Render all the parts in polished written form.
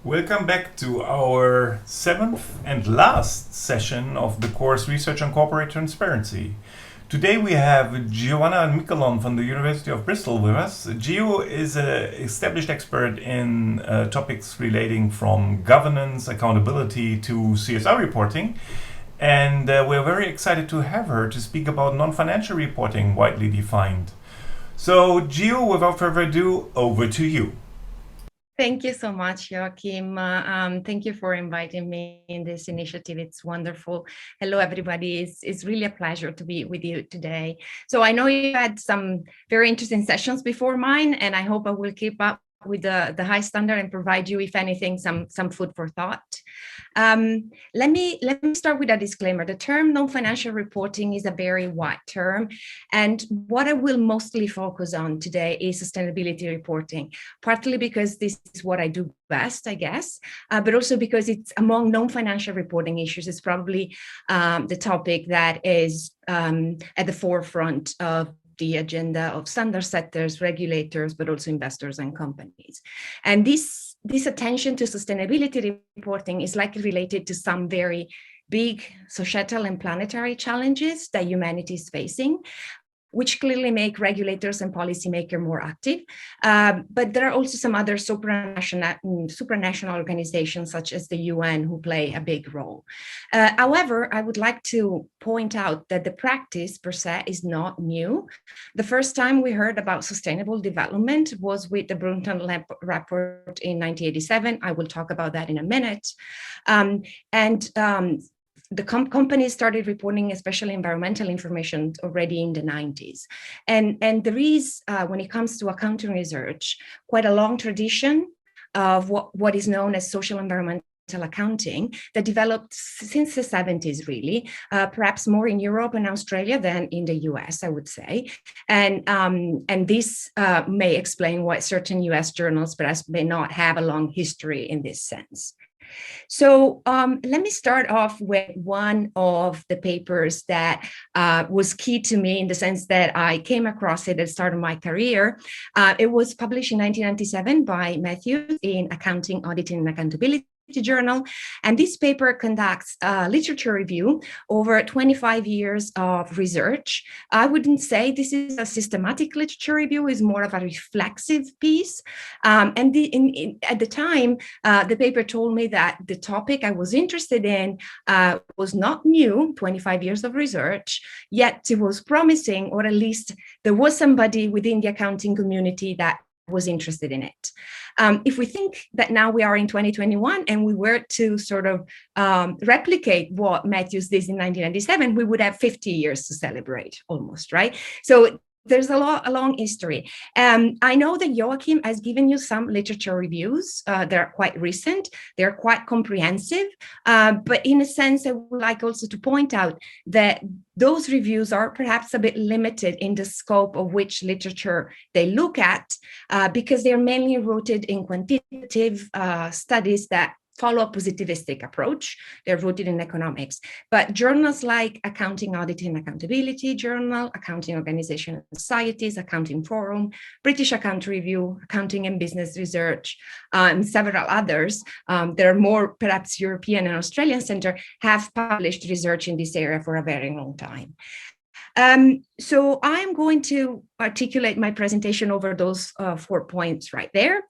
Welcome back to our seventh and last session of the course Research on Corporate Transparency. Today we have Giovanna and Michelon from the University of Bristol with us. Gio is an established expert in topics relating from governance, accountability to CSR reporting. And we're very excited to have her to speak about non-financial reporting, widely defined. So Gio, without further ado, over to you. Thank you so much, Joachim. Thank you for inviting me in this initiative. It's wonderful. Hello, everybody. It's really a pleasure to be with you today. So I know you had some very interesting sessions before mine, and I hope I will keep up with the high standard and provide you, if anything, some food for thought. Let me start with a disclaimer. The term non-financial reporting is a very wide term, and what I will mostly focus on today is sustainability reporting, partly because this is what I do best, I guess, but also because it's among non-financial reporting issues. It's probably the topic that is at the forefront of the agenda of standard setters, regulators, but also investors and companies. And this attention to sustainability reporting is likely related to some very big societal and planetary challenges that humanity is facing, which clearly make regulators and policymakers more active. But there are also some other supranational organizations, such as the UN, who play a big role. However, I would like to point out that the practice per se is not new. The first time we heard about sustainable development was with the Brundtland report in 1987. I will talk about that in a minute. The companies started reporting, especially environmental information, already in the 90s. And there is, when it comes to accounting research, quite a long tradition of what is known as social environmental accounting that developed since the 70s, really, perhaps more in Europe and Australia than in the US, I would say. And this may explain why certain US journals perhaps may not have a long history in this sense. So let me start off with one of the papers that was key to me in the sense that I came across it at the start of my career. It was published in 1997 by Matthews in Accounting, Auditing, and Accountability Journal. And this paper conducts a literature review over 25 years of research. I wouldn't say this is a systematic literature review, it's more of a reflexive piece. At the time, the paper told me that the topic I was interested in was not new, 25 years of research, yet it was promising, or at least there was somebody within the accounting community that was interested in it. If we think that now we are in 2021 and we were to sort of replicate what Matthews did in 1997, we would have 50 years to celebrate almost, right? So there's a long history. I know that Joachim has given you some literature reviews. They're quite recent. They're quite comprehensive. But in a sense, I would like also to point out that those reviews are perhaps a bit limited in the scope of which literature they look at, because they're mainly rooted in quantitative studies that follow a positivistic approach. They're rooted in economics. But journals like Accounting, Auditing, and Accountability Journal, Accounting Organization and Societies, Accounting Forum, British Account Review, Accounting and Business Research, and several others, there are more perhaps European and Australian center, have published research in this area for a very long time. So I'm going to articulate my presentation over those 4 points right there.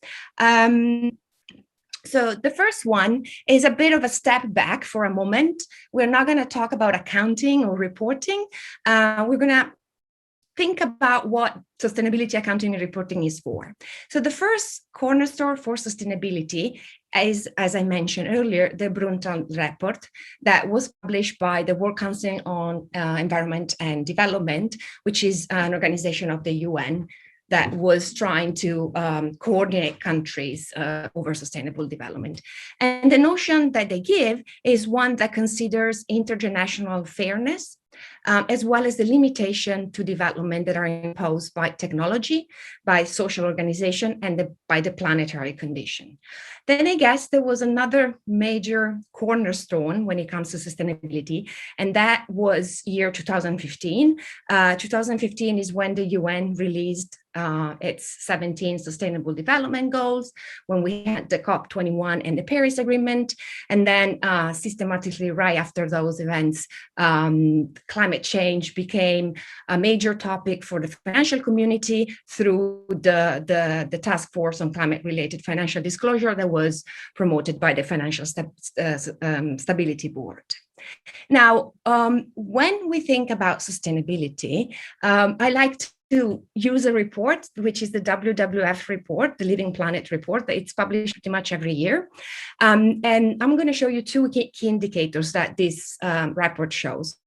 So the first one is a bit of a step back for a moment. We're not going to talk about accounting or reporting. We're going to think about what sustainability accounting and reporting is for. So the first cornerstone for sustainability is, as I mentioned earlier, the Brundtland report that was published by the World Council on Environment and Development, which is an organization of the UN that was trying to coordinate countries over sustainable development. And the notion that they give is one that considers intergenerational fairness, as well as the limitation to development that are imposed by technology, by social organization, and by the planetary condition. Then I guess there was another major cornerstone when it comes to sustainability, and that was year 2015. 2015 is when the UN released its 17 Sustainable Development Goals, when we had the COP21 and the Paris Agreement, and then systematically right after those events, climate change became a major topic for the financial community through the Task Force on Climate-Related Financial Disclosure that was promoted by the Financial Stability Board. Now, when we think about sustainability, I like to use a report, which is the WWF report, the Living Planet report, that it's published pretty much every year. And I'm going to show you two key indicators that this report shows.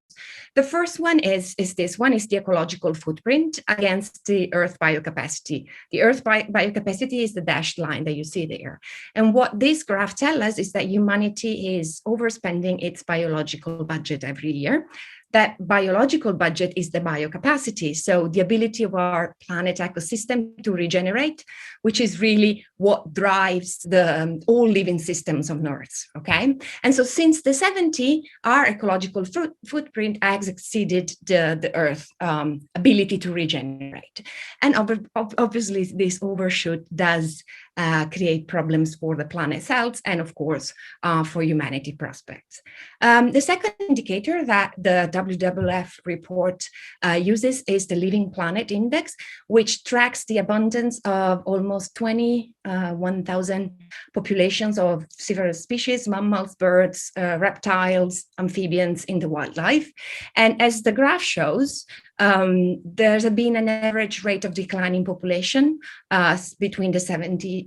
The first one is this one, is the ecological footprint against the Earth biocapacity. The Earth biocapacity is the dashed line that you see there. And what this graph tells us is that humanity is overspending its biological budget every year. That biological budget is the biocapacity, so the ability of our planet ecosystem to regenerate, which is really what drives the all living systems on Earth, okay? And so since the 70s, our ecological footprint has exceeded the Earth ability to regenerate. And obviously this overshoot does create problems for the planet's health and of course for humanity prospects. The second indicator that the WWF report uses is the Living Planet Index, which tracks the abundance of almost 21,000 populations of several species, mammals, birds, reptiles, amphibians in the wildlife. And as the graph shows, there's been an average rate of decline in population between the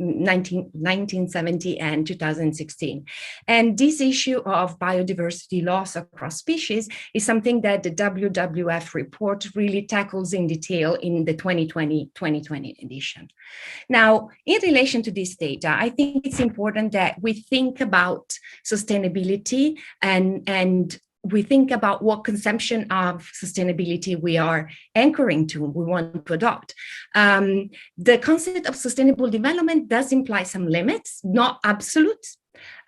1970 and 2016. And this issue of biodiversity loss across species is something that the WWF report really tackles in detail in the 2020 edition. Now, in relation to this data, I think it's important that we think about sustainability and we think about what conception of sustainability we are anchoring to, we want to adopt. The concept of sustainable development does imply some limits, not absolute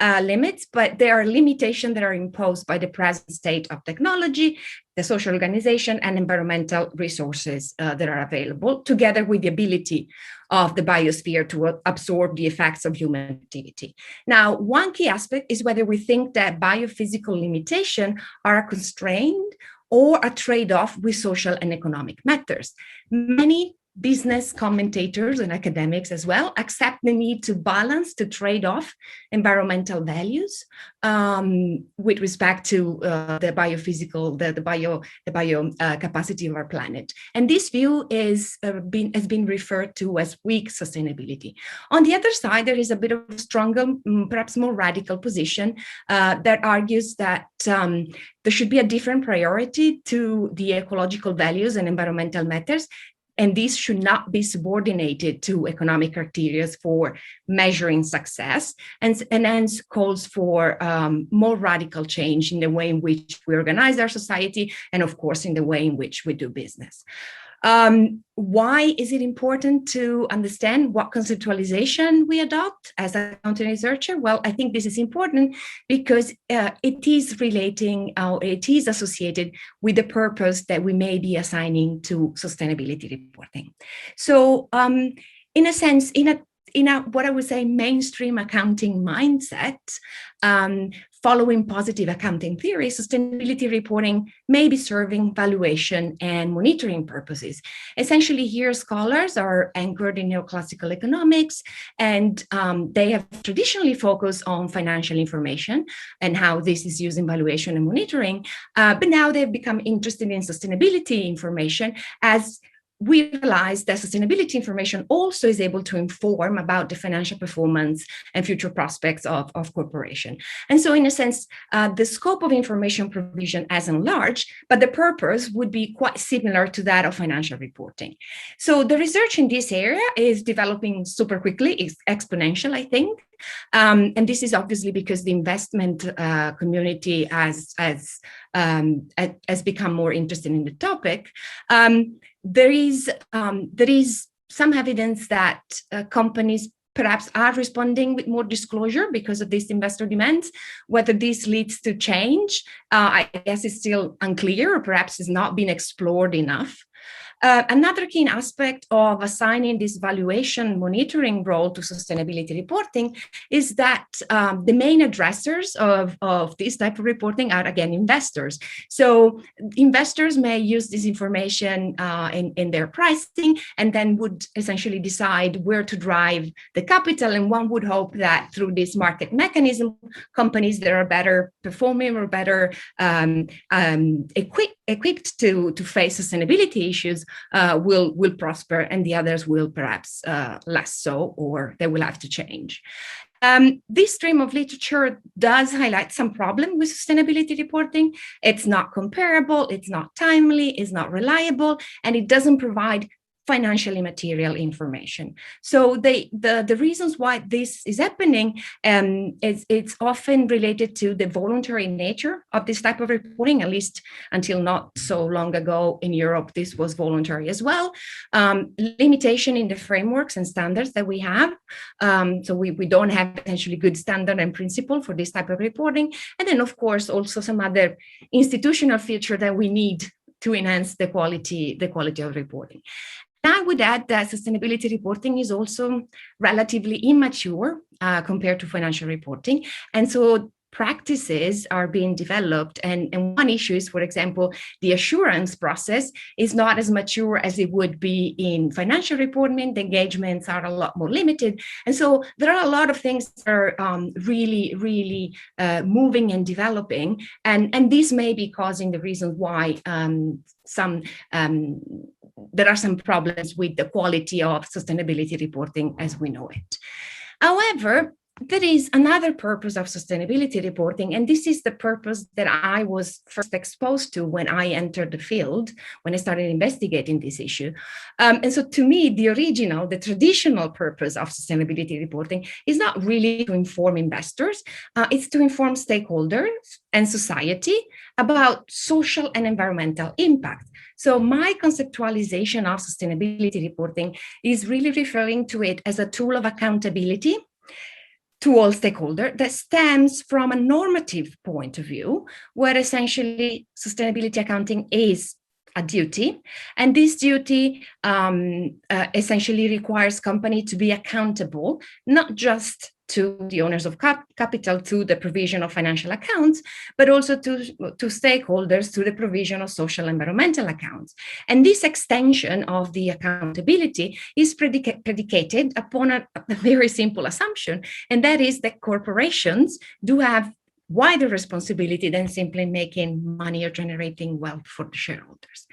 limits, but there are limitations that are imposed by the present state of technology, the social organization, and environmental resources that are available, together with the ability of the biosphere to absorb the effects of human activity. Now, one key aspect is whether we think that biophysical limitations are a constraint or a trade-off with social and economic matters. Many business commentators and academics as well accept the need to balance, to trade off environmental values with respect to the biophysical, the bio capacity of our planet. And this view has been referred to as weak sustainability. On the other side, there is a bit of a stronger, perhaps more radical position that argues that there should be a different priority to the ecological values and environmental matters, and these should not be subordinated to economic criteria for measuring success, and hence calls for more radical change in the way in which we organize our society, and of course, in the way in which we do business. Why is it important to understand what conceptualization we adopt as a accounting researcher? Well, I think this is important because it is relating, it is associated with the purpose that we may be assigning to sustainability reporting. So in a sense, in a what I would say mainstream accounting mindset, following positive accounting theory, sustainability reporting may be serving valuation and monitoring purposes. Essentially, here scholars are anchored in neoclassical economics, and they have traditionally focused on financial information and how this is used in valuation and monitoring, but now they've become interested in sustainability information as we realize that sustainability information also is able to inform about the financial performance and future prospects of corporation. And so in a sense, the scope of information provision has enlarged, but the purpose would be quite similar to that of financial reporting. So the research in this area is developing super quickly, it's exponential, I think. And this is obviously because the investment community has become more interested in the topic. There is some evidence that companies perhaps are responding with more disclosure because of these investor demands. Whether this leads to change, I guess is still unclear, or perhaps has not been explored enough. Another key aspect of assigning this valuation monitoring role to sustainability reporting is that the main addressers of this type of reporting are, again, investors. So investors may use this information in their pricing and then would essentially decide where to drive the capital. And one would hope that through this market mechanism, companies that are better performing or better equipped to face sustainability issues will prosper, and the others will perhaps less so, or they will have to change. This stream of literature does highlight some problem with sustainability reporting. It's not comparable, it's not timely, it's not reliable, and it doesn't provide financially material information. So the reasons why this is happening it's often related to the voluntary nature of this type of reporting. At least until not so long ago in Europe, this was voluntary as well. Limitation in the frameworks and standards that we have. So we don't have essentially good standard and principle for this type of reporting. And then, of course, also some other institutional feature that we need to enhance the quality of reporting. I would add that sustainability reporting is also relatively immature compared to financial reporting. And so practices are being developed. And one issue is, for example, the assurance process is not as mature as it would be in financial reporting. The engagements are a lot more limited. And so there are a lot of things that are really moving and developing. And this may be causing the reason why there are some problems with the quality of sustainability reporting as we know it. However, there is another purpose of sustainability reporting, and this is the purpose that I was first exposed to when I entered the field, when I started investigating this issue. And so to me, the traditional purpose of sustainability reporting is not really to inform investors, it's to inform stakeholders and society about social and environmental impact. So my conceptualization of sustainability reporting is really referring to it as a tool of accountability to all stakeholders that stems from a normative point of view, where essentially sustainability accounting is a duty. And this duty essentially requires companies to be accountable, not just to the owners of capital, to the provision of financial accounts, but also to stakeholders, to the provision of social and environmental accounts. And this extension of the accountability is predicated upon a very simple assumption, and that is that corporations do have wider responsibility than simply making money or generating wealth for the shareholders.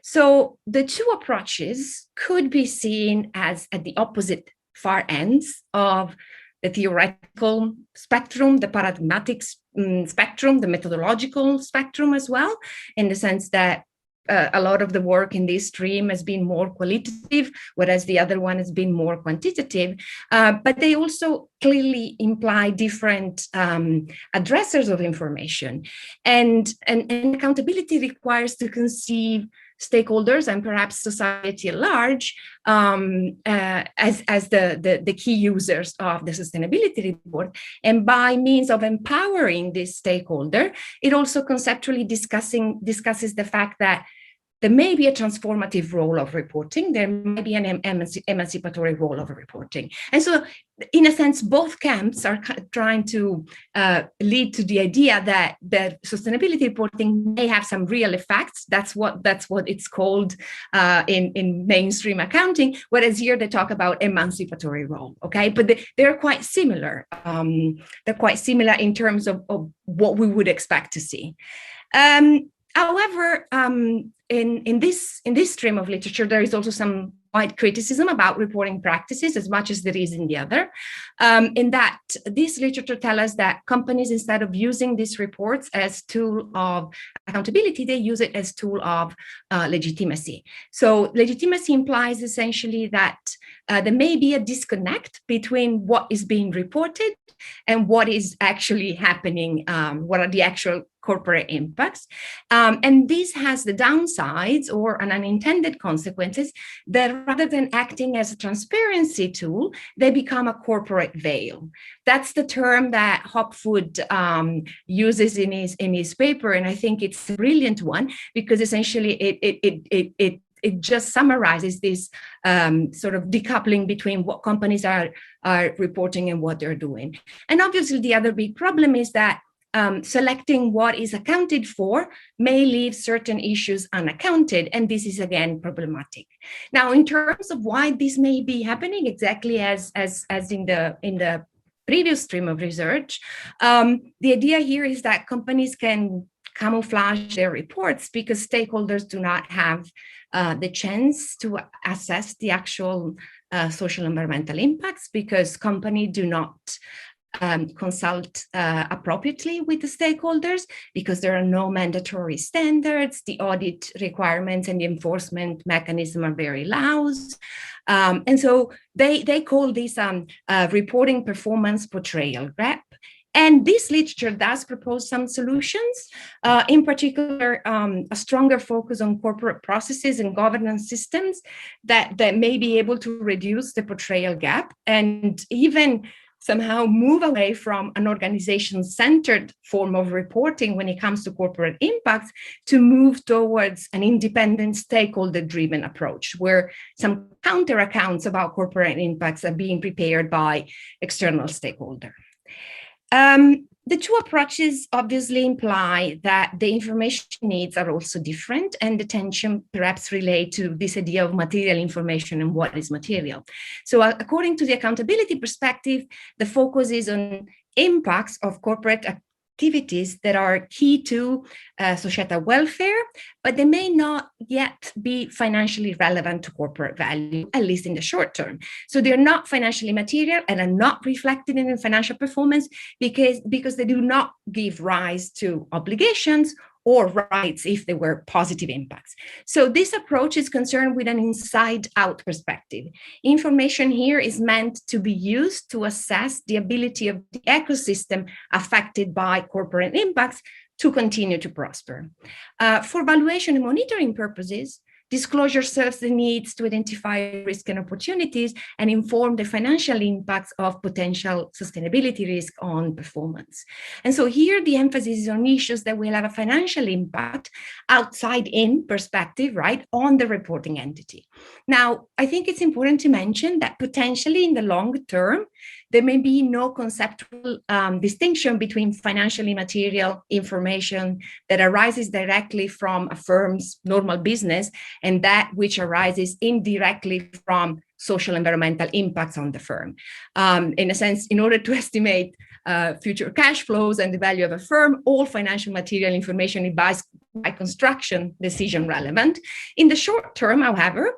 So the two approaches could be seen as at the opposite far ends of the theoretical spectrum, the paradigmatic spectrum, the methodological spectrum as well, in the sense that a lot of the work in this stream has been more qualitative, whereas the other one has been more quantitative. But they also clearly imply different addressers of information. And accountability requires to conceive stakeholders and perhaps society at large as the key users of the sustainability report. And by means of empowering this stakeholder, it also conceptually discusses the fact that there may be a transformative role of reporting. There may be an emancipatory role of reporting. And so, in a sense, both camps are trying to lead to the idea that sustainability reporting may have some real effects. That's what it's called in mainstream accounting. Whereas here they talk about emancipatory role. Okay, but they're quite similar. They're quite similar in terms of what we would expect to see. However, in this stream of literature, there is also some wide criticism about reporting practices as much as there is in the other, in that this literature tells us that companies, instead of using these reports as tool of accountability, they use it as tool of legitimacy. So legitimacy implies essentially that there may be a disconnect between what is being reported and what is actually happening, what are the actual corporate impacts. And this has the downsides or an unintended consequences that rather than acting as a transparency tool, they become a corporate veil. That's the term that Hopwood uses in his paper. And I think it's a brilliant one because essentially it just summarizes this sort of decoupling between what companies are reporting and what they're doing. And obviously, the other big problem is that selecting what is accounted for may leave certain issues unaccounted, and this is again problematic. Now, in terms of why this may be happening, exactly as in the previous stream of research, the idea here is that companies can camouflage their reports because stakeholders do not have the chance to assess the actual social environmental impacts, because companies do not consult appropriately with the stakeholders, because there are no mandatory standards, the audit requirements and the enforcement mechanism are very loose. And so they call this reporting performance portrayal gap. And this literature does propose some solutions, in particular, a stronger focus on corporate processes and governance systems that may be able to reduce the portrayal gap and even somehow move away from an organization-centered form of reporting when it comes to corporate impacts to move towards an independent stakeholder-driven approach, where some counter accounts about corporate impacts are being prepared by external stakeholders. The two approaches obviously imply that the information needs are also different, and the tension perhaps relate to this idea of material information and what is material. So according to the accountability perspective, the focus is on impacts of corporate activities that are key to societal welfare, but they may not yet be financially relevant to corporate value, at least in the short term. So they're not financially material and are not reflected in the financial performance because they do not give rise to obligations or rights if they were positive impacts. So this approach is concerned with an inside-out perspective. Information here is meant to be used to assess the ability of the ecosystem affected by corporate impacts to continue to prosper. For valuation and monitoring purposes, disclosure serves the needs to identify risk and opportunities and inform the financial impacts of potential sustainability risk on performance. And so here the emphasis is on issues that will have a financial impact outside-in perspective, right, on the reporting entity. Now, I think it's important to mention that potentially in the long term, there may be no conceptual distinction between financially material information that arises directly from a firm's normal business and that which arises indirectly from social environmental impacts on the firm. In a sense, in order to estimate future cash flows and the value of a firm, all financial material information is by construction decision relevant. In the short term, however,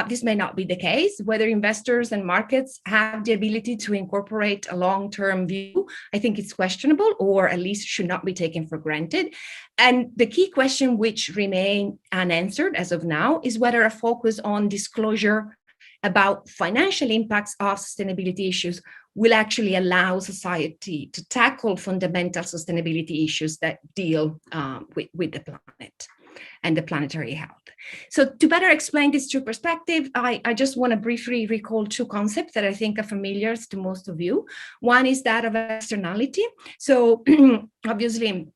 this may not be the case. Whether investors and markets have the ability to incorporate a long-term view, I think it's questionable, or at least should not be taken for granted. And the key question which remain unanswered as of now is whether a focus on disclosure about financial impacts of sustainability issues will actually allow society to tackle fundamental sustainability issues that deal with the planet and the planetary health. So to better explain this true perspective, I just want to briefly recall two concepts that I think are familiar to most of you. One is that of externality. So obviously,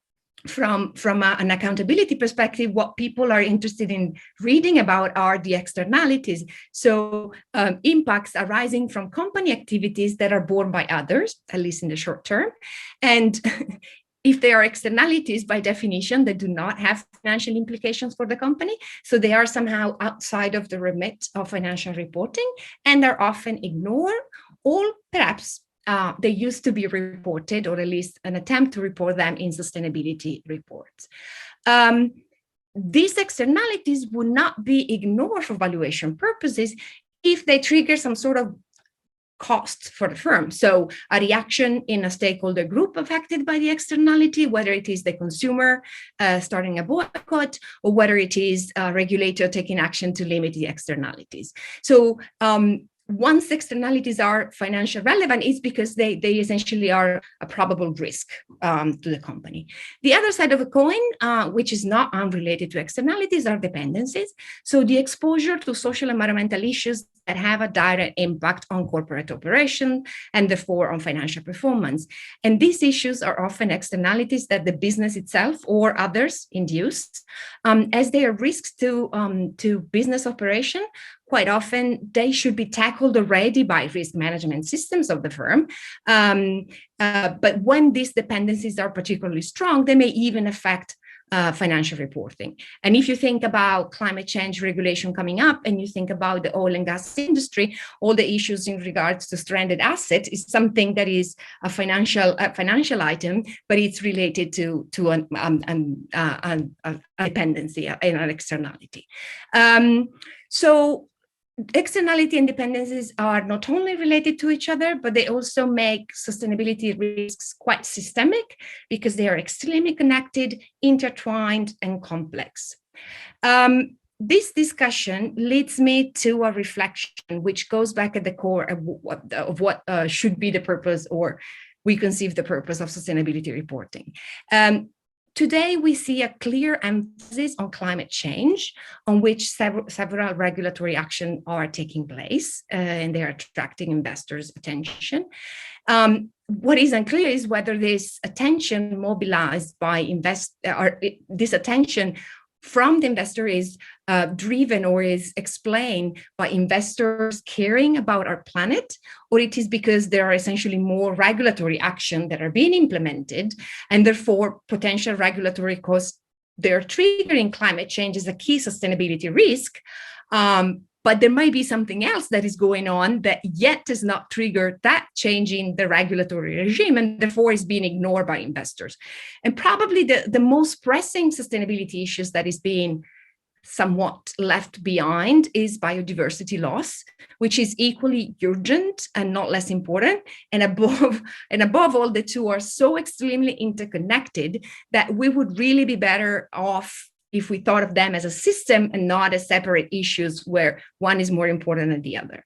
from an accountability perspective, what people are interested in reading about are the externalities. So impacts arising from company activities that are borne by others, at least in the short term. And if they are externalities, by definition, they do not have financial implications for the company. So they are somehow outside of the remit of financial reporting and are often ignored, or perhaps they used to be reported, or at least an attempt to report them in sustainability reports. These externalities would not be ignored for valuation purposes if they trigger some sort of cost for the firm. So a reaction in a stakeholder group affected by the externality, whether it is the consumer starting a boycott, or whether it is a regulator taking action to limit the externalities. So once externalities are financially relevant, it's because they essentially are a probable risk to the company. The other side of the coin, which is not unrelated to externalities, are dependencies. So the exposure to social environmental issues that have a direct impact on corporate operation and therefore on financial performance. And these issues are often externalities that the business itself or others induce, as they are risks to business operation. Quite often, they should be tackled already by risk management systems of the firm. But when these dependencies are particularly strong, they may even affect financial reporting. And if you think about climate change regulation coming up, and you think about the oil and gas industry, all the issues in regards to stranded assets is something that is a financial item, but it's related to a dependency and an externality. So externality and dependencies are not only related to each other, but they also make sustainability risks quite systemic because they are extremely connected, intertwined, and complex. This discussion leads me to a reflection which goes back at the core of what should be the purpose, or we conceive the purpose of sustainability reporting. Today, we see a clear emphasis on climate change, on which several regulatory actions are taking place, and they are attracting investors' attention. What is unclear is whether this attention mobilized by this attention from the investor is driven or is explained by investors caring about our planet, or it is because there are essentially more regulatory action that are being implemented, and therefore potential regulatory costs, they're triggering climate change as a key sustainability risk. But there might be something else that is going on that yet has not triggered that change in the regulatory regime, and therefore is being ignored by investors. And probably the most pressing sustainability issues that is being somewhat left behind is biodiversity loss, which is equally urgent and not less important. And above all, the two are so extremely interconnected that we would really be better off if we thought of them as a system and not as separate issues where one is more important than the other.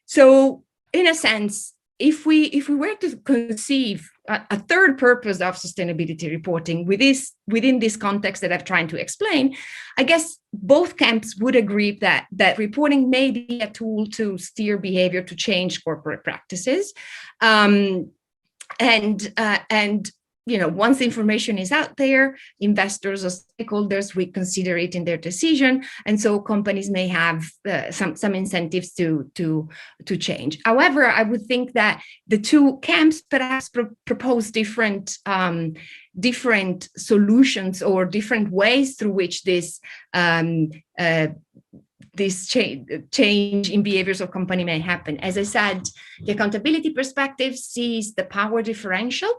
So in a sense, if we were to conceive a third purpose of sustainability reporting within this context that I've tried to explain, I guess both camps would agree that reporting may be a tool to steer behavior to change corporate practices. Once information is out there, investors or stakeholders will consider it in their decision, and so companies may have some incentives to change. However, I would think that the two camps perhaps propose different solutions or different ways through which this change in behaviors of company may happen. As I said, the accountability perspective sees the power differential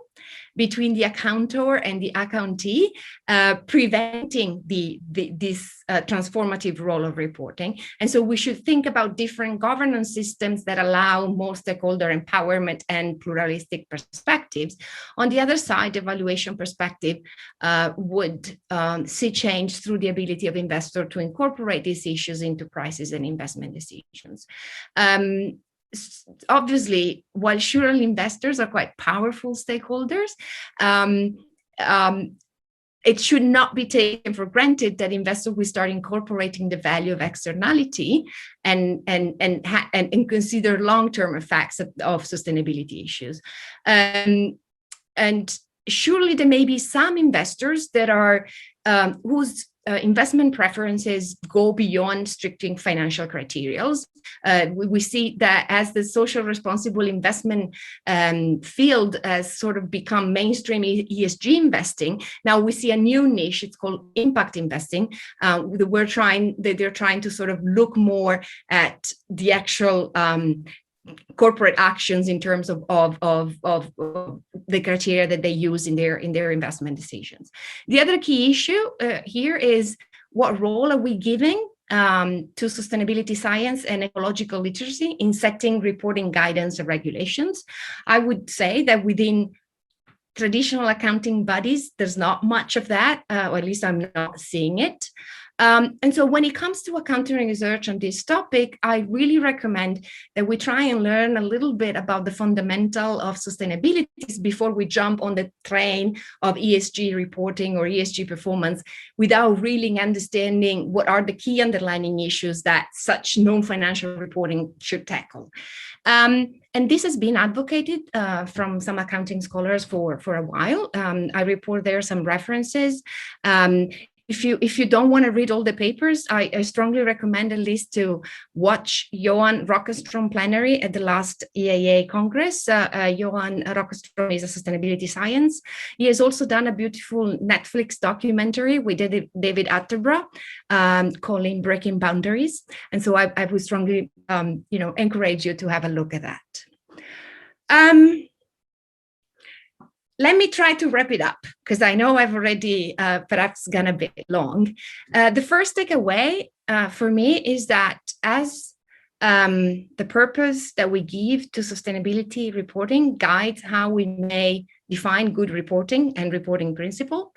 between the accountor and the accountee, preventing this transformative role of reporting. And so we should think about different governance systems that allow more stakeholder empowerment and pluralistic perspectives. On the other side, the evaluation perspective would see change through the ability of investor to incorporate these issues into prices and investment decisions. Obviously, while surely investors are quite powerful stakeholders, it should not be taken for granted that investors will start incorporating the value of externality and consider long-term effects of sustainability issues. And surely there may be some investors that are whose investment preferences go beyond strictly financial criteria. We see that as the social responsible investment field has sort of become mainstream ESG investing, now we see a new niche. It's called impact investing. They're trying to sort of look more at the actual corporate actions in terms of the criteria that they use in their investment decisions. The other key issue here is what role are we giving to sustainability science and ecological literacy in setting reporting guidance and regulations? I would say that within traditional accounting bodies, there's not much of that, or at least I'm not seeing it. And so when it comes to accounting research on this topic, I really recommend that we try and learn a little bit about the fundamental of sustainability before we jump on the train of ESG reporting or ESG performance without really understanding what are the key underlying issues that such non-financial reporting should tackle. And this has been advocated from some accounting scholars for a while. I report there some references. If you don't want to read all the papers, I strongly recommend at least to watch Johan Rockestrom plenary at the last EAA Congress. Johan Rockestrom is a sustainability science. He has also done a beautiful Netflix documentary with David Attenborough calling Breaking Boundaries. And so I would strongly encourage you to have a look at that. Let me try to wrap it up, because I know I've already perhaps gone a bit long. The first takeaway for me is that as the purpose that we give to sustainability reporting guides how we may define good reporting and reporting principle,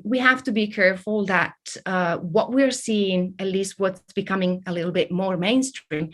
we have to be careful that what we're seeing, at least what's becoming a little bit more mainstream,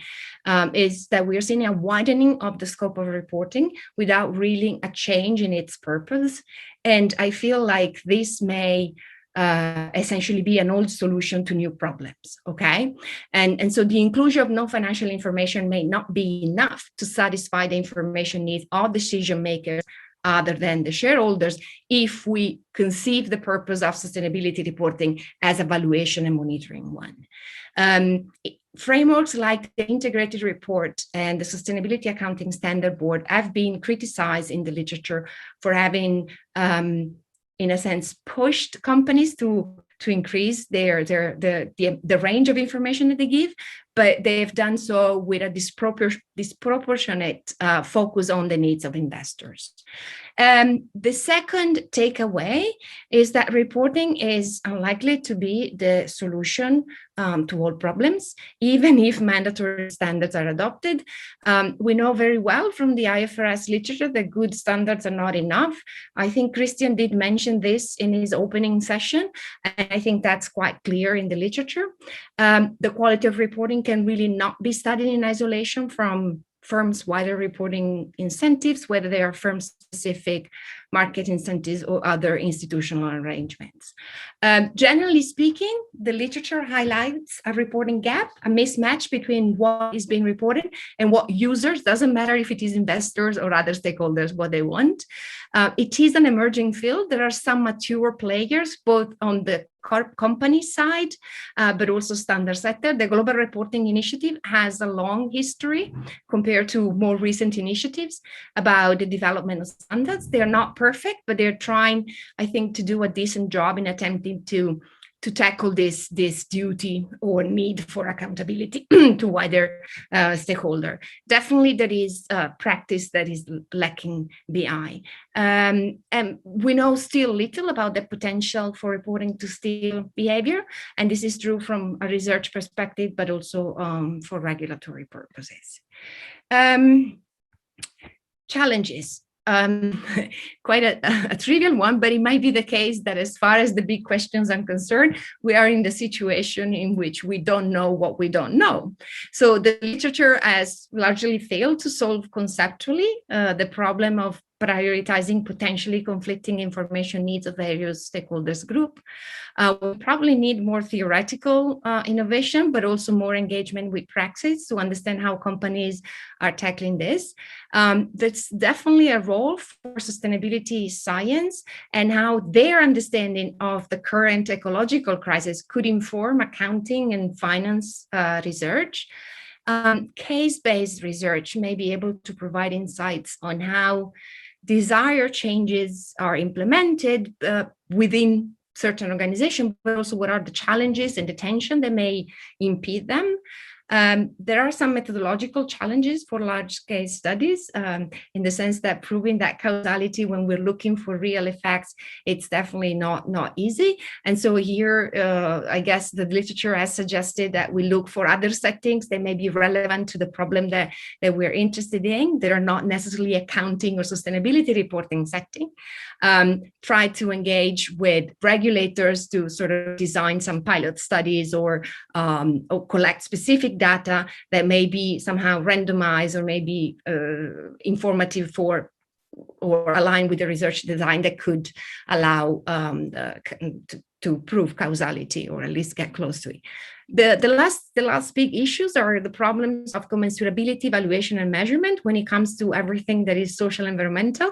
is that we're seeing a widening of the scope of reporting without really a change in its purpose. And I feel like this may essentially be an old solution to new problems, okay? And so the inclusion of non-financial information may not be enough to satisfy the information needs of decision makers other than the shareholders, if we conceive the purpose of sustainability reporting as evaluation and monitoring one. Frameworks like the integrated report and the Sustainability Accounting Standard Board have been criticized in the literature for having, in a sense, pushed companies to increase the range of information that they give, but they've done so with a disproportionate focus on the needs of investors. The second takeaway is that reporting is unlikely to be the solution to all problems, even if mandatory standards are adopted. We know very well from the IFRS literature that good standards are not enough. I think Christian did mention this in his opening session, and I think that's quite clear in the literature. The quality of reporting can really not be studied in isolation from firms' wider reporting incentives, whether they are firm-specific market incentives or other institutional arrangements. Generally speaking, the literature highlights a reporting gap, a mismatch between what is being reported and what users, doesn't matter if it is investors or other stakeholders, what they want. It is an emerging field. There are some mature players, both on the company side, but also standard sector. The Global Reporting Initiative has a long history compared to more recent initiatives about the development of standards. They are not perfect, but they're trying, I think, to do a decent job in attempting to tackle this duty or need for accountability to wider stakeholder. Definitely there is practice that is lacking behind. And we know still little about the potential for reporting to steal behavior. And this is true from a research perspective, but also for regulatory purposes. Challenges. Quite a trivial one, but it might be the case that as far as the big questions are concerned, we are in the situation in which we don't know what we don't know. So the literature has largely failed to solve conceptually the problem of prioritizing potentially conflicting information needs of various stakeholders group. We probably need more theoretical innovation, but also more engagement with praxis to understand how companies are tackling this. That's definitely a role for sustainability science and how their understanding of the current ecological crisis could inform accounting and finance research. Case-based research may be able to provide insights on how desired changes are implemented within certain organizations, but also what are the challenges and the tension that may impede them. There are some methodological challenges for large-scale studies, in the sense that proving that causality when we're looking for real effects, it's definitely not easy. And so here, I guess the literature has suggested that we look for other settings that may be relevant to the problem that we're interested in, that are not necessarily accounting or sustainability reporting setting. Try to engage with regulators to sort of design some pilot studies or collect specific data that may be somehow randomized or maybe informative for or align with the research design that could allow to prove causality or at least get close to it. The last big issues are the problems of commensurability, evaluation, and measurement when it comes to everything that is social environmental,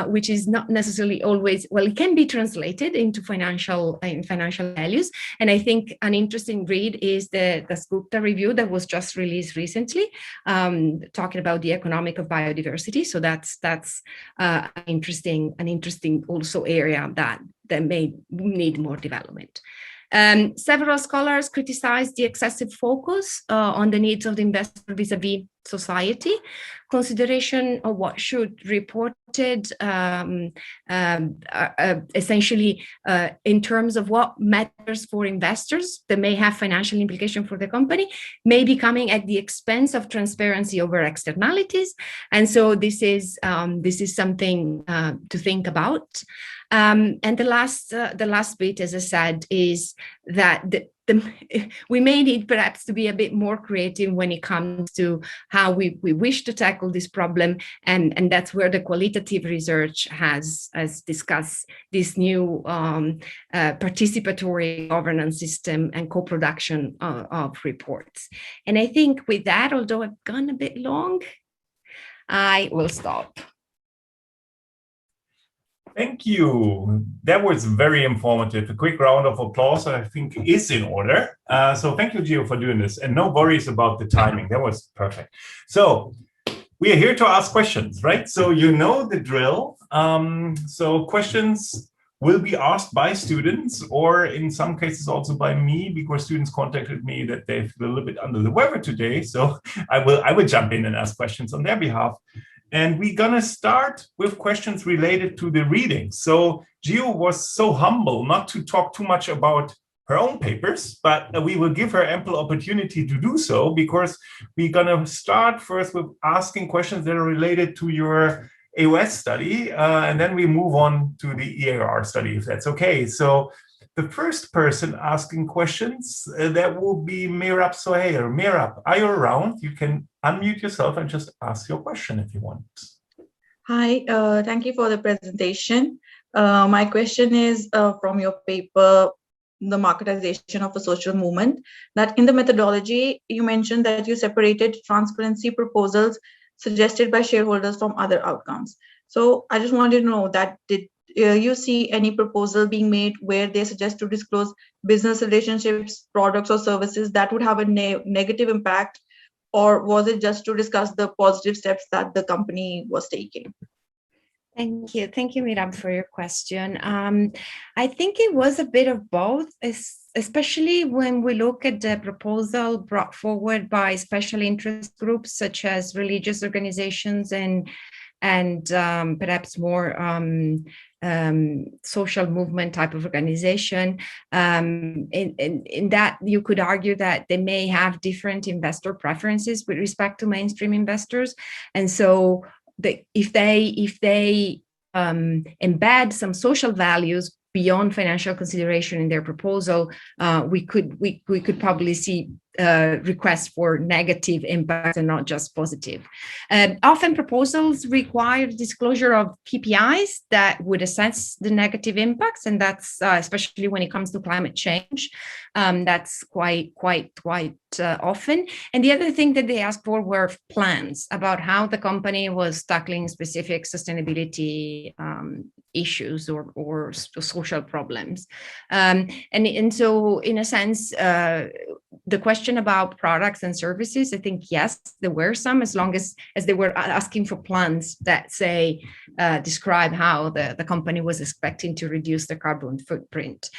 which is not necessarily always, well, it can be translated into financial values. And I think an interesting read is the Gupta review that was just released recently, talking about the economic of biodiversity. So that's an interesting also area that may need more development. Several scholars criticized the excessive focus on the needs of the investor vis-a-vis society. Consideration of what should be reported essentially in terms of what matters for investors that may have financial implication for the company may be coming at the expense of transparency over externalities. And so this is something to think about. And the last bit, as I said, is that we may need perhaps to be a bit more creative when it comes to how we wish to tackle this problem, and that's where the qualitative research has discussed this new participatory governance system and co-production of reports. And I think with that, although I've gone a bit long, I will stop. Thank you. That was very informative. A quick round of applause, I think, is in order. So thank you, Gio, for doing this. And no worries about the timing. That was perfect. So we are here to ask questions, right? So you know the drill. So questions will be asked by students, or in some cases also by me, because students contacted me that they feel a little bit under the weather today. So I will jump in and ask questions on their behalf. And we're going to start with questions related to the reading. So Gio was so humble not to talk too much about her own papers, but we will give her ample opportunity to do so, because we're going to start first with asking questions that are related to your AOS study, and then we move on to the EAR study, if that's okay. So the first person asking questions, that will be Mirab Sohail. Mirab, are you around? You can unmute yourself and just ask your question if you want. Hi, thank you for the presentation. My question is from your paper, The Marketization of a Social Movement, that in the methodology, you mentioned that you separated transparency proposals suggested by shareholders from other outcomes. So I just wanted to know that did you see any proposal being made where they suggest to disclose business relationships, products or services that would have a negative impact, or was it just to discuss the positive steps that the company was taking? Thank you, Mirab, for your question. I think it was a bit of both, especially when we look at the proposal brought forward by special interest groups such as religious organizations and perhaps more social movement type of organization. In that, you could argue that they may have different investor preferences with respect to mainstream investors, and so if they embed some social values beyond financial consideration in their proposal, we could probably see requests for negative impact and not just positive. Often proposals require disclosure of KPIs that would assess the negative impacts, and that's especially when it comes to climate change. That's quite often. And the other thing that they asked for were plans about how the company was tackling specific sustainability issues or social problems. And so in a sense, the question about products and services, I think, yes, there were some, as long as they were asking for plans that say, describe how the company was expecting to reduce the carbon footprint.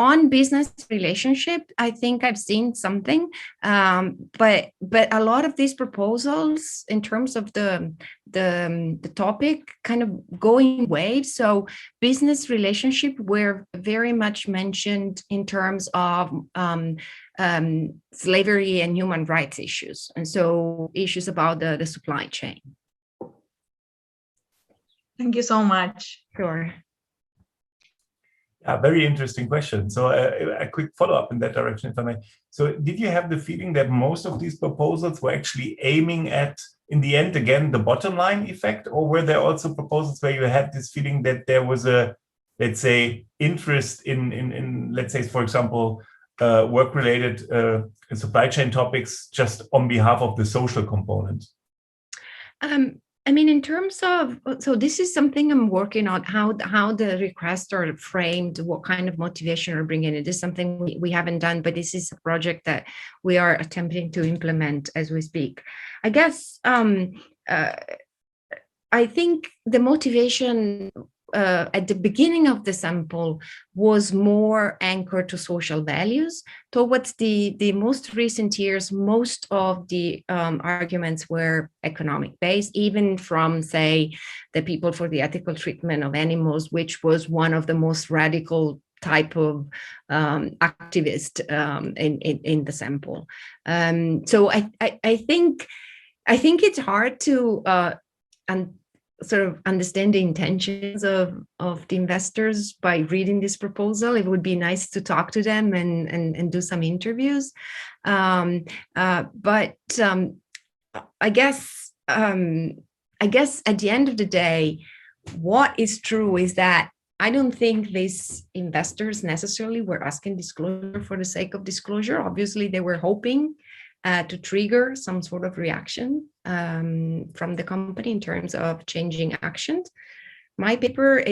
On business relationship, I think I've seen something, but a lot of these proposals, in terms of the topic, kind of go in waves. So business relationship were very much mentioned in terms of slavery and human rights issues, and so issues about the supply chain. Thank you so much. Sure. Yeah, very interesting question. So a quick follow-up in that direction, if I may. So did you have the feeling that most of these proposals were actually aiming at, in the end, again, the bottom line effect? Or were there also proposals where you had this feeling that there was a, let's say, interest in let's say, for example, work-related supply chain topics just on behalf of the social component? I mean, in terms of, so this is something I'm working on, how the requests are framed, what kind of motivation are bringing in. This is something we haven't done, but this is a project that we are attempting to implement as we speak. I guess I think the motivation at the beginning of the sample was more anchored to social values. Towards the most recent years, most of the arguments were economic based, even from, say, the People for the Ethical Treatment of Animals, which was one of the most radical type of activist in the sample. So I think it's hard to sort of understand the intentions of the investors by reading this proposal. It would be nice to talk to them and do some interviews. But I guess at the end of the day, what is true is that I don't think these investors necessarily were asking disclosure for the sake of disclosure. Obviously, they were hoping to trigger some sort of reaction from the company in terms of changing actions. My paper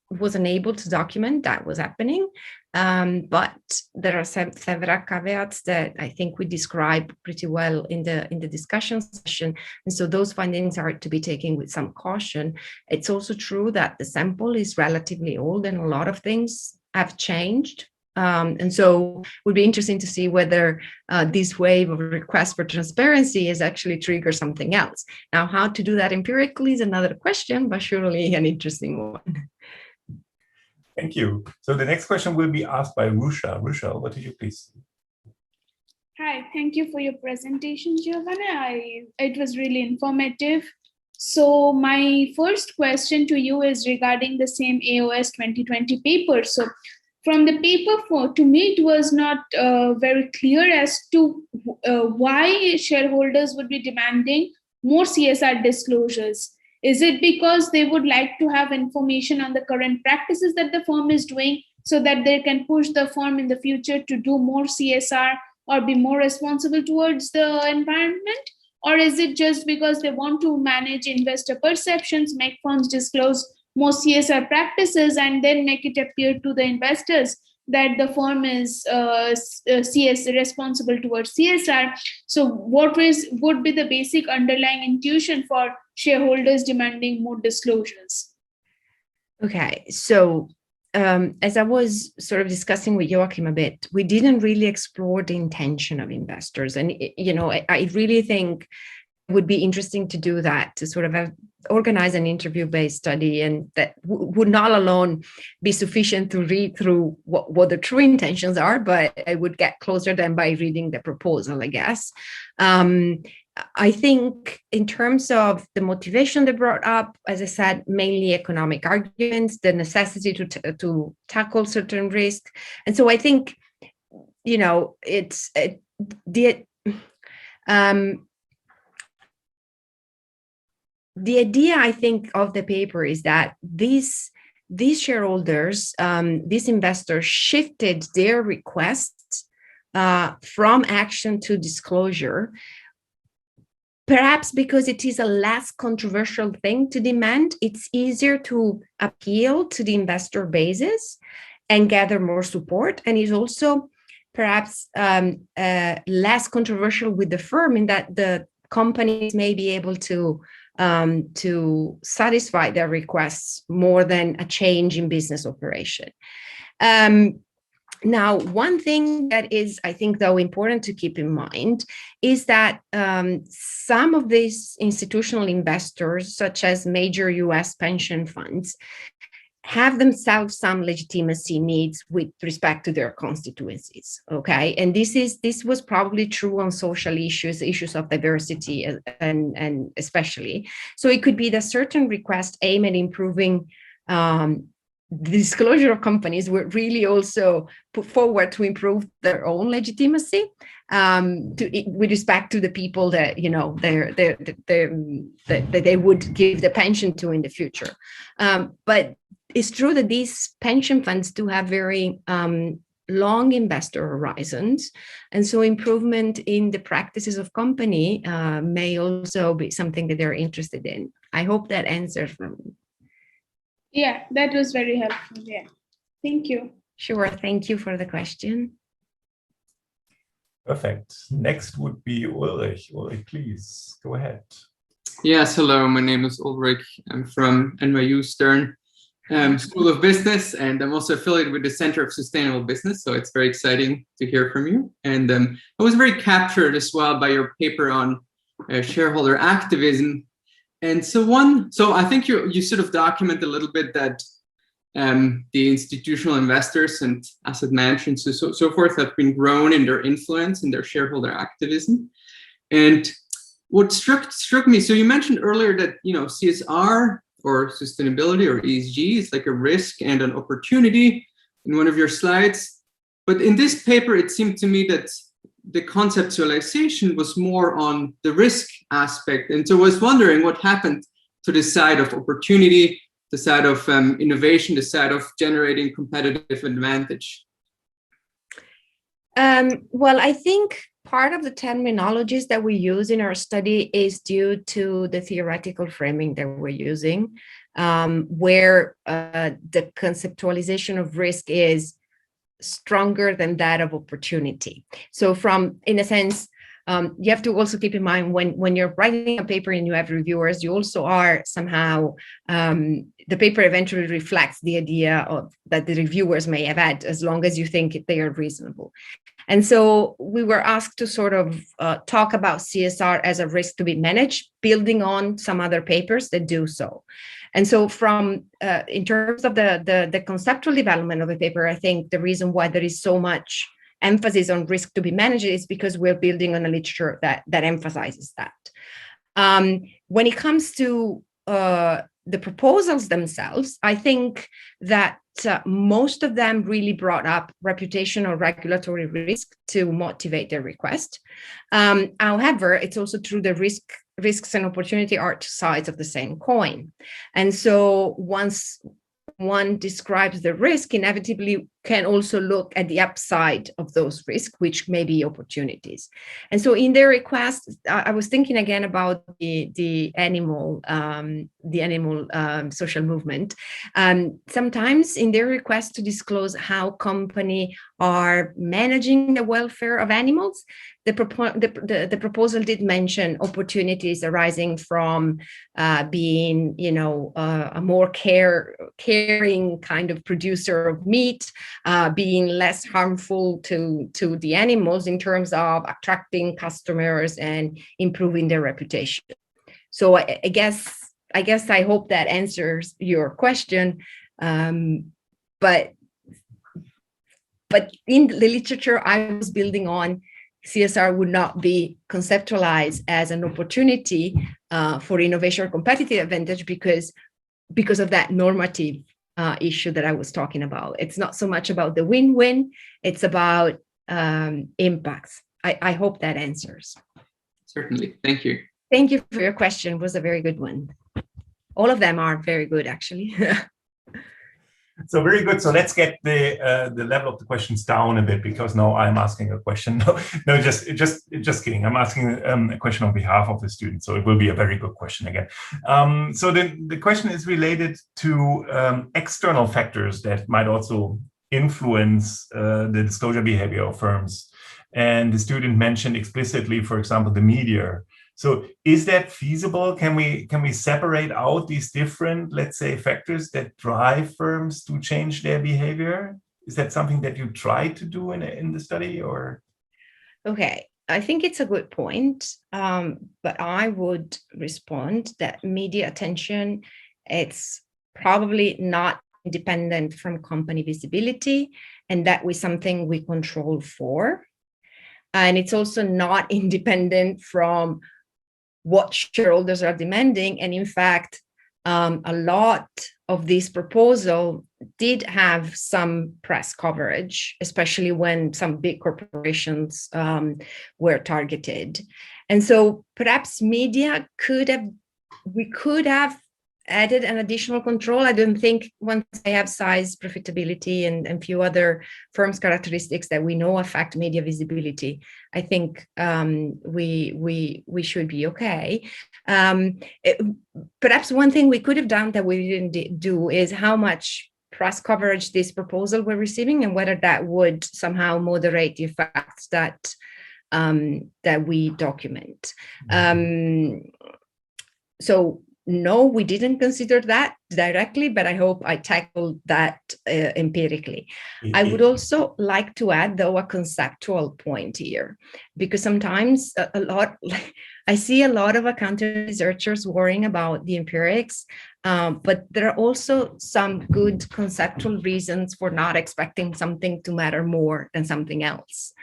was unable to document that was happening, but there are several caveats that I think we describe pretty well in the discussion session, and so those findings are to be taken with some caution. It's also true that the sample is relatively old and a lot of things have changed. And so it would be interesting to see whether this wave of requests for transparency is actually trigger something else. Now, how to do that empirically is another question, but surely an interesting one. Thank you. So the next question will be asked by Rusha. Rusha, what did you please? Hi, thank you for your presentation, Giovanna. It was really informative. So my first question to you is regarding the same AOS 2020 paper. So from the paper, to me, it was not very clear as to why shareholders would be demanding more CSR disclosures. Is it because they would like to have information on the current practices that the firm is doing so that they can push the firm in the future to do more CSR or be more responsible towards the environment? Or is it just because they want to manage investor perceptions, make firms disclose more CSR practices, and then make it appear to the investors that the firm is responsible towards CSR? So what would be the basic underlying intuition for shareholders demanding more disclosures? Okay, so as I was sort of discussing with Joachim a bit, we didn't really explore the intention of investors. And, I really think it would be interesting to do that, to sort of organize an interview-based study, and that would not alone be sufficient to read through what the true intentions are, but I would get closer than by reading the proposal, I guess. I think in terms of the motivation they brought up, as I said, mainly economic arguments, the necessity to tackle certain risks. And so I think, the idea, I think, of the paper is that these shareholders, these investors shifted their requests from action to disclosure, perhaps because it is a less controversial thing to demand. It's easier to appeal to the investor bases and gather more support, and is also perhaps less controversial with the firm, in that the companies may be able to satisfy their requests more than a change in business operation. Now, one thing that is, I think, though, important to keep in mind is that some of these institutional investors, such as major US pension funds, have themselves some legitimacy needs with respect to their constituencies, okay? And this was probably true on social issues of diversity and especially. So it could be that certain requests aim at improving the disclosure of companies were really also put forward to improve their own legitimacy with respect to the people that, you know, that they would give the pension to in the future. But it's true that these pension funds do have very long investor horizons. And so improvement in the practices of company may also be something that they're interested in. I hope that answers from me. Yeah, that was very helpful. Yeah, thank you. Sure, thank you for the question. Perfect. Next would be Ulrich. Ulrich, please go ahead. Yes, hello, my name is Ulrich. I'm from NYU Stern School of Business, and I'm also affiliated with the Center of Sustainable Business, so it's very exciting to hear from you. And I was very captured as well by your paper on shareholder activism. And so I think you sort of document a little bit that the institutional investors and asset managers and so forth have been grown in their influence in their shareholder activism. And what struck me, so you mentioned earlier that, you know, CSR or sustainability or ESG is like a risk and an opportunity in one of your slides. But in this paper, it seemed to me that the conceptualization was more on the risk aspect. And so I was wondering what happened to the side of opportunity, the side of innovation, the side of generating competitive advantage. Well, I think part of the terminologies that we use in our study is due to the theoretical framing that we're using, where the conceptualization of risk is stronger than that of opportunity. So in a sense, you have to also keep in mind when you're writing a paper and you have reviewers, you also are somehow, the paper eventually reflects the idea that the reviewers may have had, as long as you think they are reasonable. And so we were asked to sort of talk about CSR as a risk to be managed, building on some other papers that do so. And so in terms of the conceptual development of the paper, I think the reason why there is so much emphasis on risk to be managed is because we're building on a literature that emphasizes that. When it comes to the proposals themselves, I think that most of them really brought up reputational regulatory risk to motivate their request. However, it's also true the risks and opportunity are two sides of the same coin. And so once one describes the risk, inevitably can also look at the upside of those risks, which may be opportunities. And so in their request, I was thinking again about the animal social movement. Sometimes in their request to disclose how company are managing the welfare of animals, the proposal did mention opportunities arising from being, a more caring kind of producer of meat, being less harmful to the animals in terms of attracting customers and improving their reputation. So I guess I hope that answers your question. But in the literature I was building on, CSR would not be conceptualized as an opportunity for innovation or competitive advantage because of that normative issue that I was talking about. It's not so much about the win-win, it's about impacts. I hope that answers. Certainly, thank you. Thank you for your question. It was a very good one. All of them are very good, actually. So very good. So let's get the level of the questions down a bit, because now I'm asking a question. No, just kidding. I'm asking a question on behalf of the students. So it will be a very good question again. So the question is related to external factors that might also influence the disclosure behavior of firms. And the student mentioned explicitly, for example, the media. So is that feasible? Can we separate out these different, let's say, factors that drive firms to change their behavior? Is that something that you try to do in the study, or? Okay, I think it's a good point, but I would respond that media attention, it's probably not independent from company visibility, and that was something we control for. And it's also not independent from what shareholders are demanding. And in fact, a lot of this proposal did have some press coverage, especially when some big corporations were targeted. And so perhaps media we could have added an additional control. I don't think once they have size, profitability, and a few other firms' characteristics that we know affect media visibility, I think we should be okay. Perhaps one thing we could have done that we didn't do is how much press coverage this proposal we're receiving, and whether that would somehow moderate the effects that we document. So no, we didn't consider that directly, but I hope I tackled that empirically. I would also like to add, though, a conceptual point here, because sometimes I see a lot of accounting researchers worrying about the empirics, but there are also some good conceptual reasons for not expecting something to matter more than something else.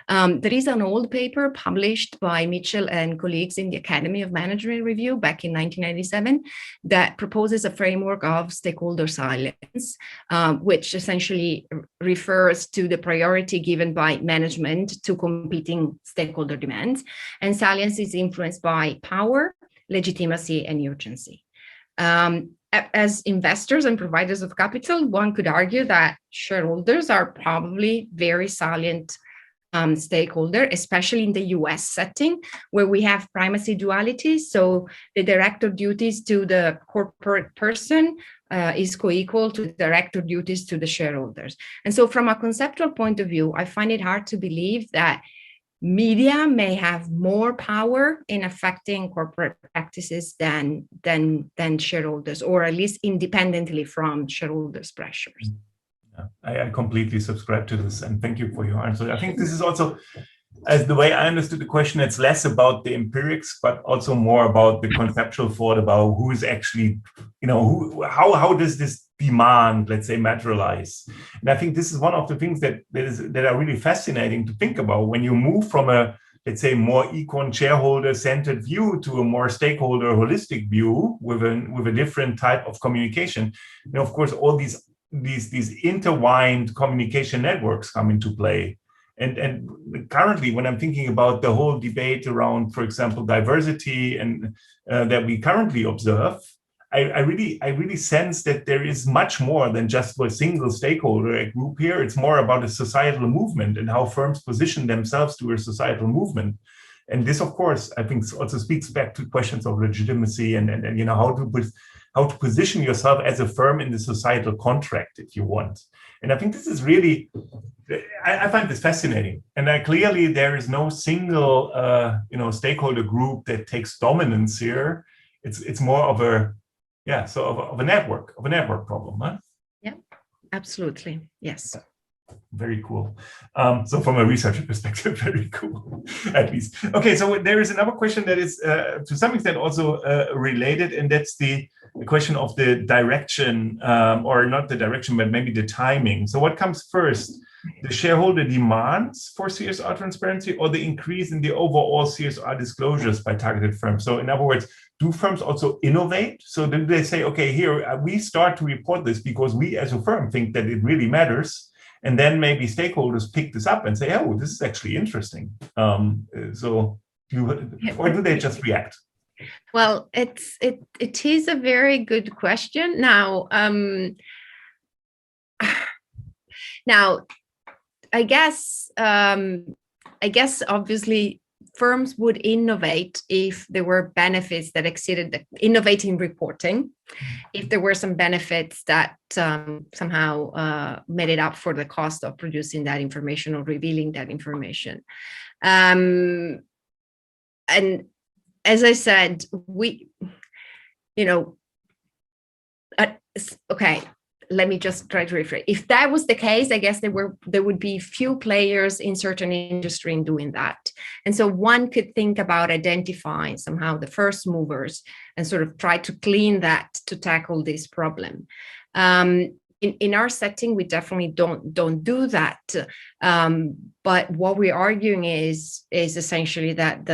There is an old paper published by Michelon and colleagues in the Academy of Management Review back in 1997 that proposes a framework of stakeholder silence, which essentially refers to the priority given by management to competing stakeholder demands. And silence is influenced by power, legitimacy, and urgency. As investors and providers of capital, one could argue that shareholders are probably very salient stakeholder, especially in the US setting, where we have primacy duality. So the director duties to the corporate person is co-equal to the director duties to the shareholders. And so from a conceptual point of view, I find it hard to believe that media may have more power in affecting corporate practices than shareholders, or at least independently from shareholders' pressures. I completely subscribe to this, and thank you for your answer. I think this is also, as the way I understood the question, it's less about the empirics, but also more about the conceptual thought about who is actually, how does this demand, let's say, materialize? And I think this is one of the things that are really fascinating to think about when you move from a, let's say, more econ shareholder-centered view to a more stakeholder holistic view with a different type of communication. Of course, all these intertwined communication networks come into play. And currently, when I'm thinking about the whole debate around, for example, diversity and that we currently observe, I really sense that there is much more than just a single stakeholder group here. It's more about a societal movement and how firms position themselves to a societal movement. And this, of course, I think also speaks back to questions of legitimacy and how to position yourself as a firm in the societal contract, if you want. And I think this is really, I find this fascinating. And clearly there is no single, stakeholder group that takes dominance here. It's more of a network problem, huh? Yeah, absolutely, yes. Very cool. So from a researcher perspective, very cool, at least. Okay, so there is another question that is to some extent also related, and that's the question of the direction, or not the direction, but maybe the timing. So what comes first, the shareholder demands for CSR transparency or the increase in the overall CSR disclosures by targeted firms? So in other words, do firms also innovate? So do they say, okay, here, we start to report this because we as a firm think that it really matters. And then maybe stakeholders pick this up and say, oh, this is actually interesting. Or do they just react? Well, it is a very good question. Now, I guess obviously firms would innovate if there were benefits that exceeded innovating reporting, if there were some benefits that somehow made it up for the cost of producing that information or revealing that information. And as I said, let me just try to rephrase. If that was the case, I guess there would be few players in certain industry in doing that. And so one could think about identifying somehow the first movers and sort of try to clean that to tackle this problem. In our setting, we definitely don't do that. But what we're arguing is essentially that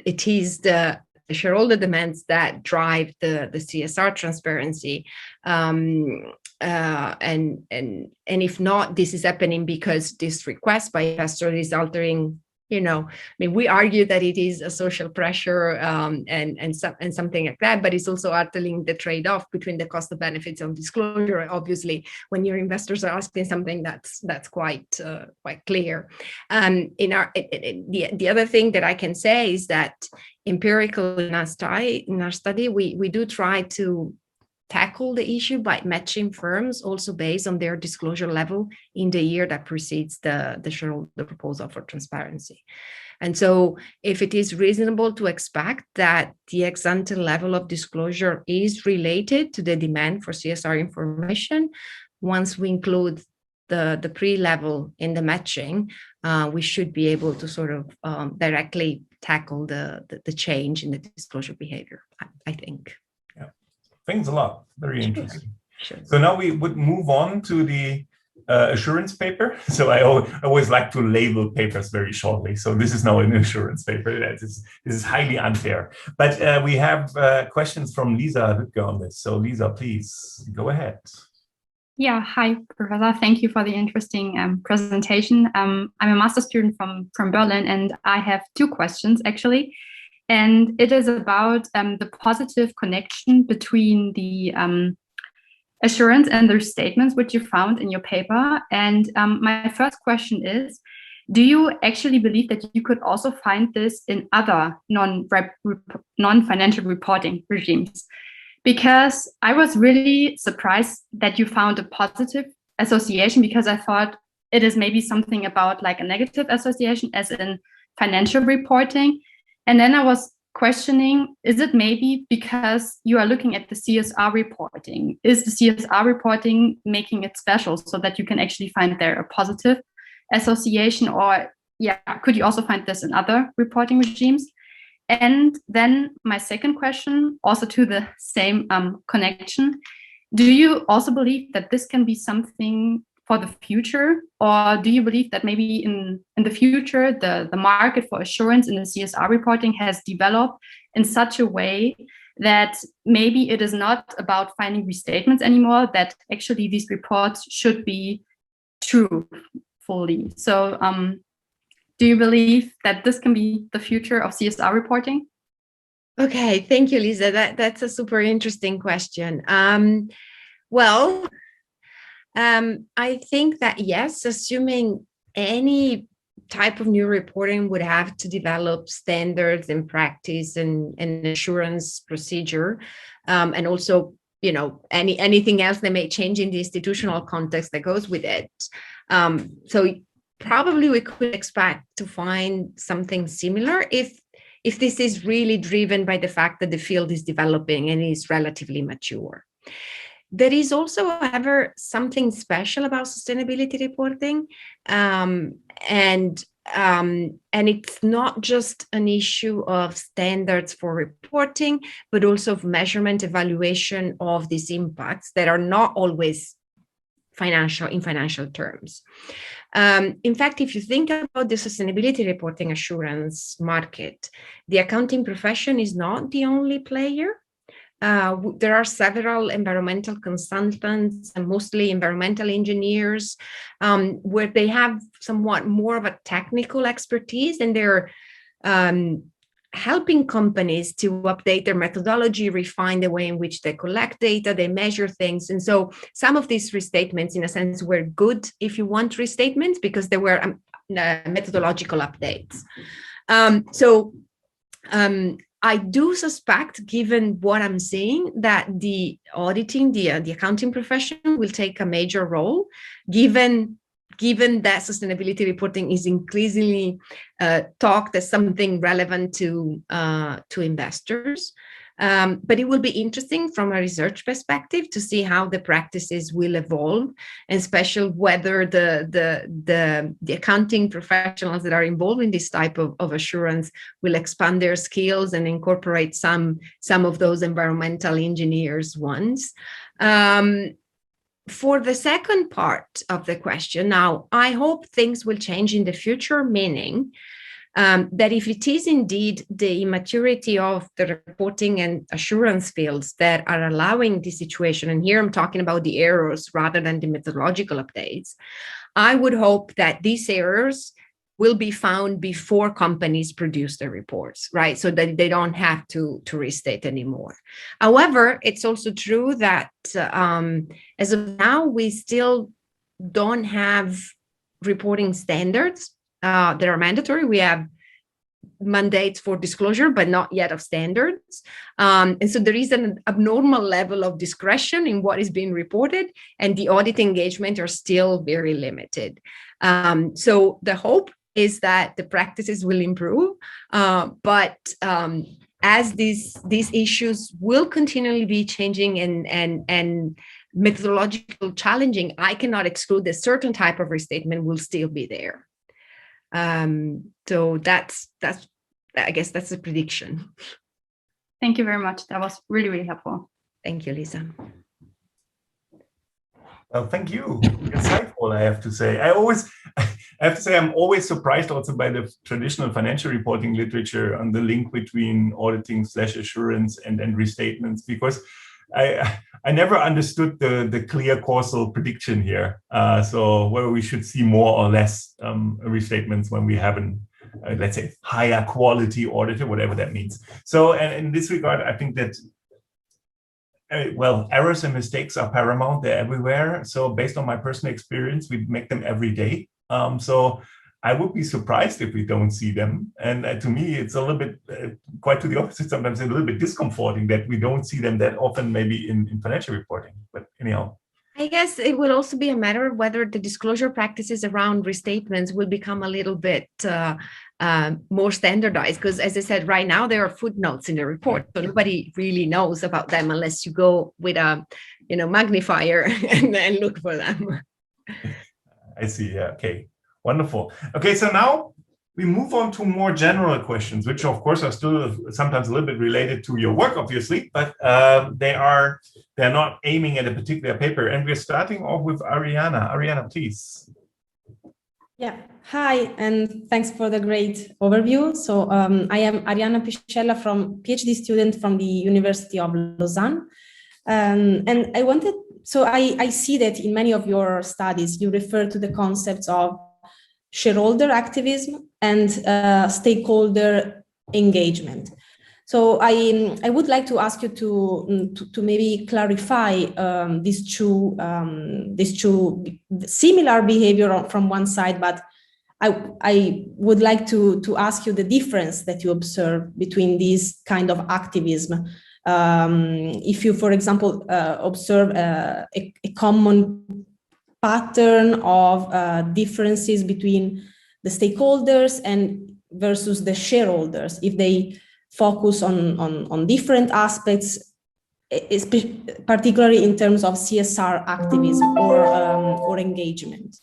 it is the shareholder demands that drive the CSR transparency. And if not, this is happening because this request by investors is altering, we argue that it is a social pressure and something like that, but it's also altering the trade-off between the cost of benefits of disclosure. Obviously, when your investors are asking something that's quite clear. The other thing that I can say is that empirical in our study, we do try to tackle the issue by matching firms also based on their disclosure level in the year that precedes the shareholder proposal for transparency. And so if it is reasonable to expect that the ex-ante level of disclosure is related to the demand for CSR information, once we include the pre-level in the matching, we should be able to sort of directly tackle the change in the disclosure behavior, I think. Yeah, thanks a lot. Very interesting. Sure. So now we would move on to the assurance paper. So I always like to label papers very shortly. So this is now an assurance paper. This is highly unfair. But we have questions from Lisa Hüttger on this. So Lisa, please go ahead. Yeah, hi, Professor. Thank you for the interesting presentation. I'm a master's student from Berlin, and I have two questions, actually. And it is about the positive connection between the assurance and the statements which you found in your paper. And my first question is, do you actually believe that you could also find this in other non-financial reporting regimes? Because I was really surprised that you found a positive association, because I thought it is maybe something about like a negative association as in financial reporting. And then I was questioning, is it maybe because you are looking at the CSR reporting? Is the CSR reporting making it special so that you can actually find there a positive association? Or yeah, could you also find this in other reporting regimes? And then my second question, also to the same connection, do you also believe that this can be something for the future? Or do you believe that maybe in the future, the market for assurance in the CSR reporting has developed in such a way that maybe it is not about finding restatements anymore, that actually these reports should be true fully? So do you believe that this can be the future of CSR reporting? Okay, thank you, Lisa. That's a super interesting question. I think that yes, assuming any type of new reporting would have to develop standards and practice and assurance procedure, and also anything else that may change in the institutional context that goes with it. So probably we could expect to find something similar if this is really driven by the fact that the field is developing and is relatively mature. There is also, however, something special about sustainability reporting, and it's not just an issue of standards for reporting, but also of measurement, evaluation of these impacts that are not always in financial terms. In fact, if you think about the sustainability reporting assurance market, the accounting profession is not the only player. There are several environmental consultants and mostly environmental engineers, where they have somewhat more of a technical expertise, and they're helping companies to update their methodology, refine the way in which they collect data, they measure things. And so some of these restatements, in a sense, were good, if you want, restatements, because they were methodological updates. I do suspect, given what I'm seeing, that the auditing, the accounting profession will take a major role, given that sustainability reporting is increasingly talked as something relevant to investors. But it will be interesting from a research perspective to see how the practices will evolve, and especially whether the accounting professionals that are involved in this type of assurance will expand their skills and incorporate some of those environmental engineers ones. For the second part of the question, now, I hope things will change in the future, meaning that if it is indeed the immaturity of the reporting and assurance fields that are allowing this situation, and here I'm talking about the errors rather than the methodological updates, I would hope that these errors will be found before companies produce their reports, right? So that they don't have to restate anymore. However, it's also true that as of now, we still don't have reporting standards that are mandatory. We have mandates for disclosure, but not yet of standards. And so there is an abnormal level of discretion in what is being reported, and the audit engagement are still very limited. So the hope is that the practices will improve, but as these issues will continually be changing and methodological challenging, I cannot exclude that certain type of restatement will still be there. So that's I guess that's a prediction. Thank you very much. That was really, really helpful. Thank you, Lisa. Well, thank you. Insightful, I have to say. I have to say I'm always surprised also by the traditional financial reporting literature on the link between auditing / assurance and restatements, because I never understood the clear causal prediction here. So whether we should see more or less restatements when we have an let's say higher quality auditor, whatever that means. So, and in this regard, I think that well, errors and mistakes are paramount. They're everywhere. So based on my personal experience, we make them every day. So I would be surprised if we don't see them. And to me, it's a little bit, quite to the opposite, sometimes a little bit discomforting that we don't see them that often, maybe in financial reporting. But anyhow. I guess it will also be a matter of whether the disclosure practices around restatements will become a little bit more standardized, because as I said, right now there are footnotes in the report, so nobody really knows about them unless you go with a magnifier and look for them. I see. Yeah. Okay. Wonderful. Okay. So now we move on to more general questions, which of course are still sometimes a little bit related to your work, obviously, but they're not aiming at a particular paper. And we're starting off with Ariana. Ariana, please. Yeah. Hi, and thanks for the great overview. So I am Ariana Piscella, PhD student from the University of Lausanne. And I wanted, so I see that in many of your studies, you refer to the concepts of shareholder activism and stakeholder engagement. So I would like to ask you to maybe clarify these two similar behavior from one side, but I would like to ask you the difference that you observe between these kind of activism. If you, for example, observe a common pattern of differences between the stakeholders and versus the shareholders, if they focus on different aspects, particularly in terms of CSR activism or engagement.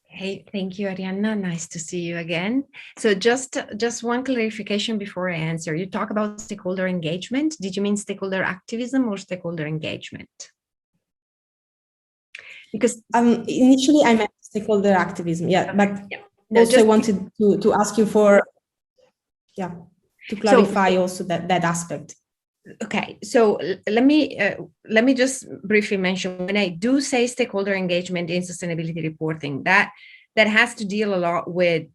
Hey, thank you, Ariana. Nice to see you again. So just one clarification before I answer. You talk about stakeholder engagement. Did you mean stakeholder activism or stakeholder engagement? Because initially I meant stakeholder activism, yeah, but also I wanted to ask you for, to clarify also that aspect. Okay, so let me just briefly mention, when I do say stakeholder engagement in sustainability reporting, that has to deal a lot with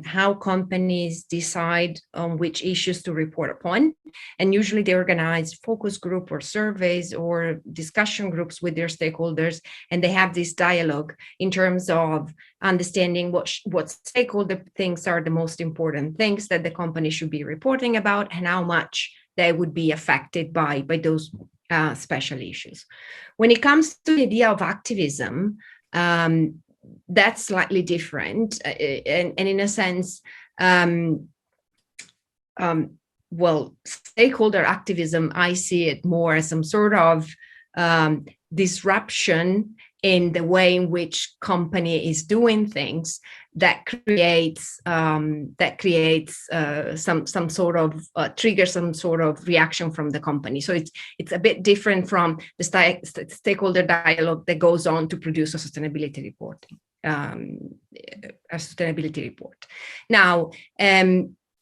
how companies decide on which issues to report upon. And usually they organize focus group or surveys or discussion groups with their stakeholders, and they have this dialogue in terms of understanding what stakeholder thinks are the most important things that the company should be reporting about and how much they would be affected by those special issues. When it comes to the idea of activism, that's slightly different. And in a sense, well, stakeholder activism, I see it more as some sort of disruption in the way in which company is doing things that creates some sort of trigger some sort of reaction from the company. So it's a bit different from the stakeholder dialogue that goes on to produce a sustainability reporting. Now,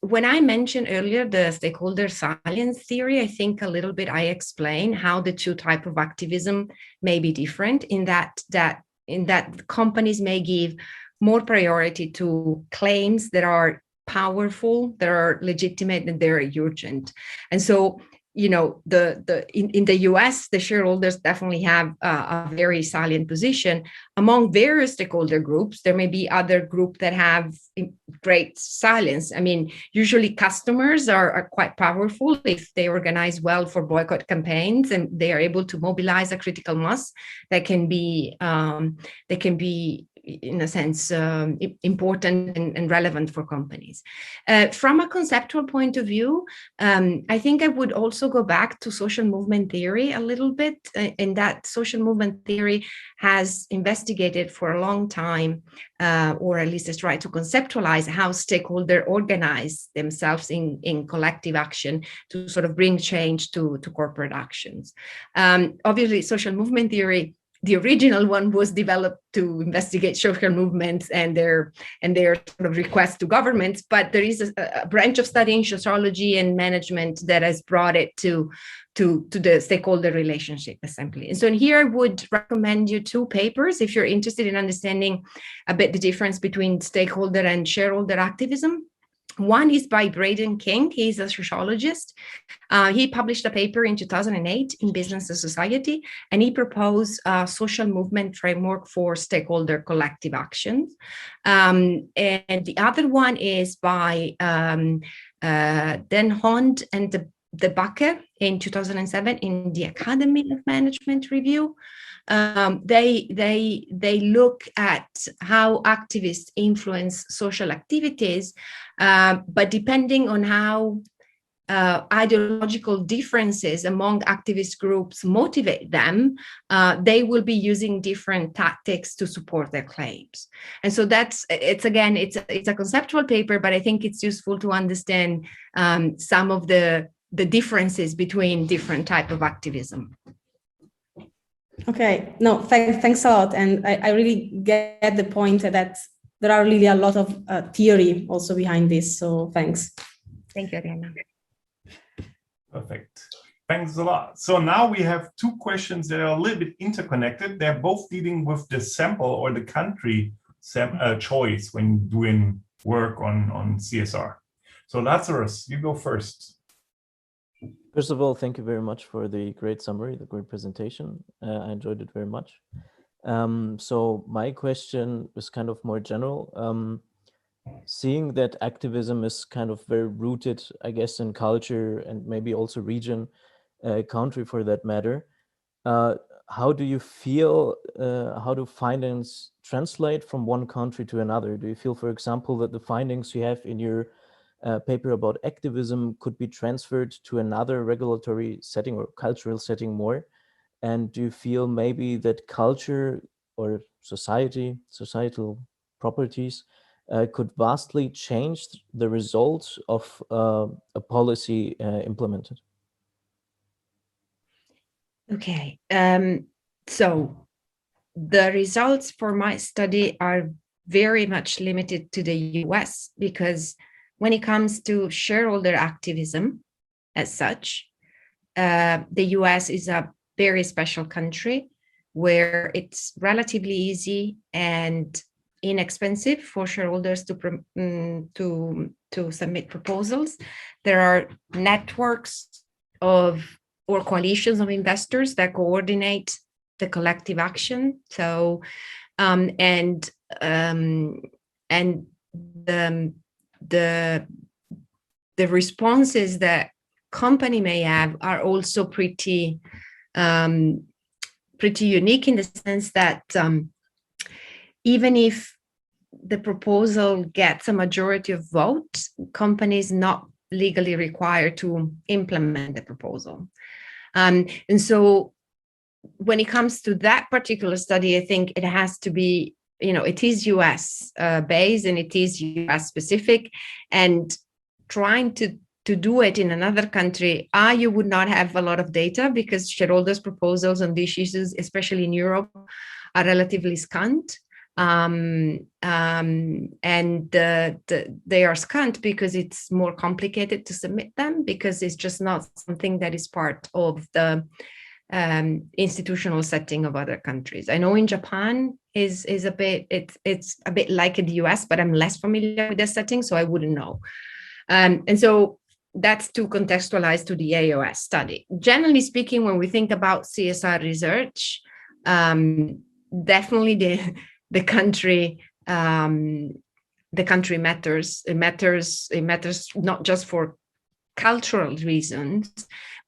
when I mentioned earlier the stakeholder salience theory, I think a little bit I explained how the two types of activism may be different in that companies may give more priority to claims that are powerful, that are legitimate, and they're urgent. And so, you know, in the US, the shareholders definitely have a very salient position. Among various stakeholder groups, there may be other groups that have great silence. I mean, usually customers are quite powerful if they organize well for boycott campaigns, and they are able to mobilize a critical mass that can be in a sense, important and relevant for companies. From a conceptual point of view, I think I would also go back to social movement theory a little bit, in that social movement theory has investigated for a long time, or at least has tried to conceptualize how stakeholders organize themselves in collective action to sort of bring change to corporate actions. Obviously, social movement theory, the original one, was developed to investigate social movements and their sort of requests to governments. But there is a branch of studying sociology and management that has brought it to the stakeholder relationship assembly. And so here I would recommend you two papers if you're interested in understanding a bit the difference between stakeholder and shareholder activism. One is by Braden King. He's a sociologist. He published a paper in 2008 in Business and Society, and he proposed a social movement framework for stakeholder collective actions. And the other one is by Den Hond and De Bakke in 2007 in the Academy of Management Review. They look at how activists influence social activities, but depending on how ideological differences among activist groups motivate them, they will be using different tactics to support their claims. And so it's a conceptual paper, but I think it's useful to understand some of the differences between different types of activism. Okay, no, thanks a lot. And I really get the point that there are really a lot of theory also behind this. So thanks. Thank you, Arianna. Perfect. Thanks a lot. So now we have two questions that are a little bit interconnected. They're both dealing with the sample or the country choice when doing work on CSR. So Lazarus, you go first. First of all, thank you very much for the great summary, the great presentation. I enjoyed it very much. So my question is kind of more general. Seeing that activism is kind of very rooted, I guess, in culture and maybe also region, country for that matter, how do you feel, how do findings translate from one country to another? Do you feel, for example, that the findings you have in your paper about activism could be transferred to another regulatory setting or cultural setting more? And do you feel maybe that culture or societal properties could vastly change the results of a policy implemented? Okay, so the results for my study are very much limited to the US, because when it comes to shareholder activism as such, the US is a very special country where it's relatively easy and inexpensive for shareholders to submit proposals. There are networks or coalitions of investors that coordinate the collective action. So the responses that company may have are also pretty unique, in the sense that even if the proposal gets a majority of votes, companies not legally required to implement the proposal. And so when it comes to that particular study, I think it has to be, it is US based and it is US specific, and trying to do it in another country, you would not have a lot of data because shareholders' proposals on these issues, especially in Europe, are relatively scant. And they are scant because it's more complicated to submit them, because it's just not something that is part of the institutional setting of other countries. I know in Japan is a bit, it's a bit like in the US, but I'm less familiar with the setting, so I wouldn't know. And so that's to contextualize to the AOS study. Generally speaking, when we think about CSR research, definitely the country matters. It matters not just for cultural reasons,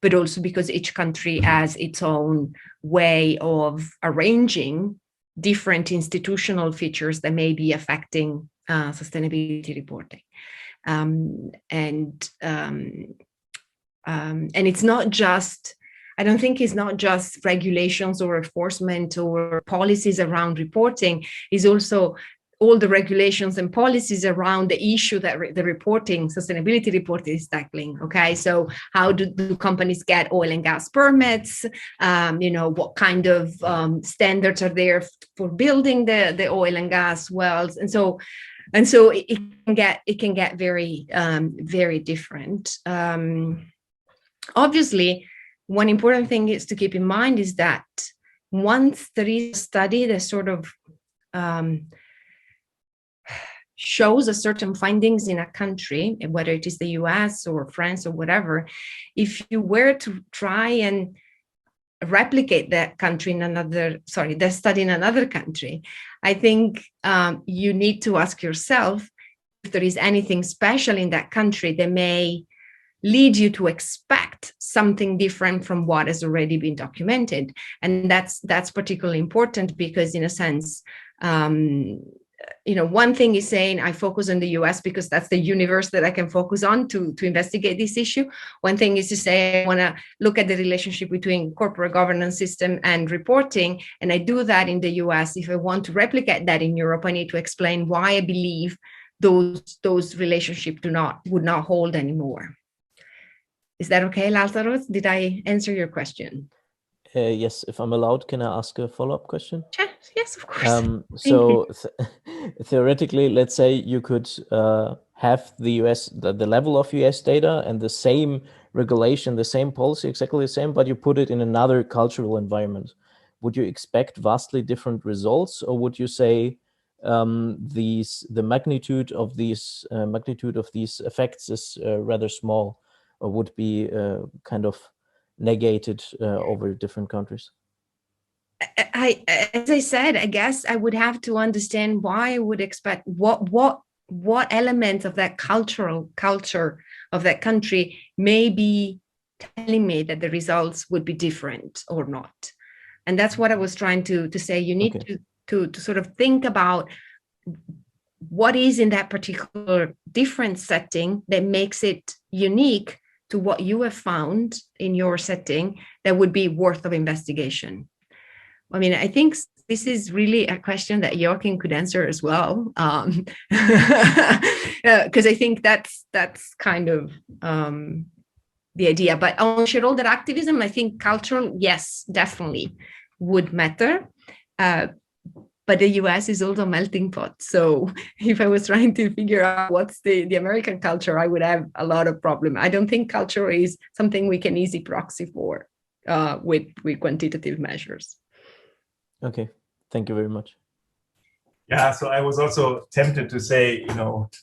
but also because each country has its own way of arranging different institutional features that may be affecting sustainability reporting. And it's not just, I don't think it's not just regulations or enforcement or policies around reporting, it's also all the regulations and policies around the issue that the reporting, sustainability reporting is tackling, okay? So how do companies get oil and gas permits? What kind of standards are there for building the oil and gas wells? And so it can get very, very different. Obviously, one important thing is to keep in mind is that once there is a study that sort of shows a certain findings in a country, whether it is the US or France or whatever, if you were to try and replicate that study in another country, I think you need to ask yourself if there is anything special in that country that may lead you to expect something different from what has already been documented. And that's particularly important because, in a sense, one thing is saying I focus on the US because that's the universe that I can focus on to investigate this issue. One thing is to say I want to look at the relationship between corporate governance system and reporting, and I do that in the US. If I want to replicate that in Europe, I need to explain why I believe those relationships would not hold anymore. Is that okay, Lazarus? Did I answer your question? Yes, if I'm allowed, can I ask a follow-up question? Yes, of course. So theoretically, let's say you could have the level of US data and the same regulation, the same policy, exactly the same, but you put it in another cultural environment. Would you expect vastly different results, or would you say the magnitude of these effects is rather small, or would be kind of negated over different countries? As I said, I guess I would have to understand why I would expect what element of that culture of that country may be telling me that the results would be different or not. And that's what I was trying to say. You need to sort of think about what is in that particular different setting that makes it unique to what you have found in your setting that would be worth of investigation. I mean, I think this is really a question that Joachim could answer as well, because I think that's kind of the idea. But on shareholder activism, I think cultural, yes, definitely would matter. But the US is also a melting pot. So if I was trying to figure out what's the American culture, I would have a lot of problem. I don't think culture is something we can easy proxy for with quantitative measures. Okay, thank you very much. Yeah, so I was also tempted to say,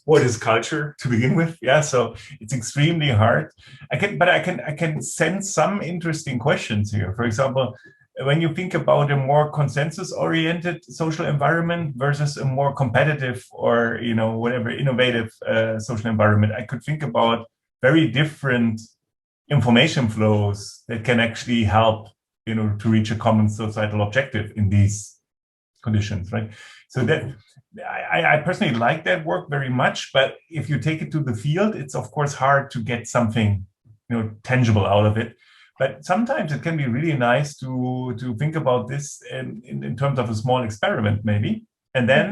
what is culture to begin with? Yeah, so it's extremely hard. I can sense some interesting questions here. For example, when you think about a more consensus-oriented social environment versus a more competitive or whatever innovative social environment, I could think about very different information flows that can actually help to reach a common societal objective in these conditions, right? So that I personally like that work very much, but if you take it to the field, it's of course hard to get something, tangible out of it. But sometimes it can be really nice to think about this in terms of a small experiment, maybe, and then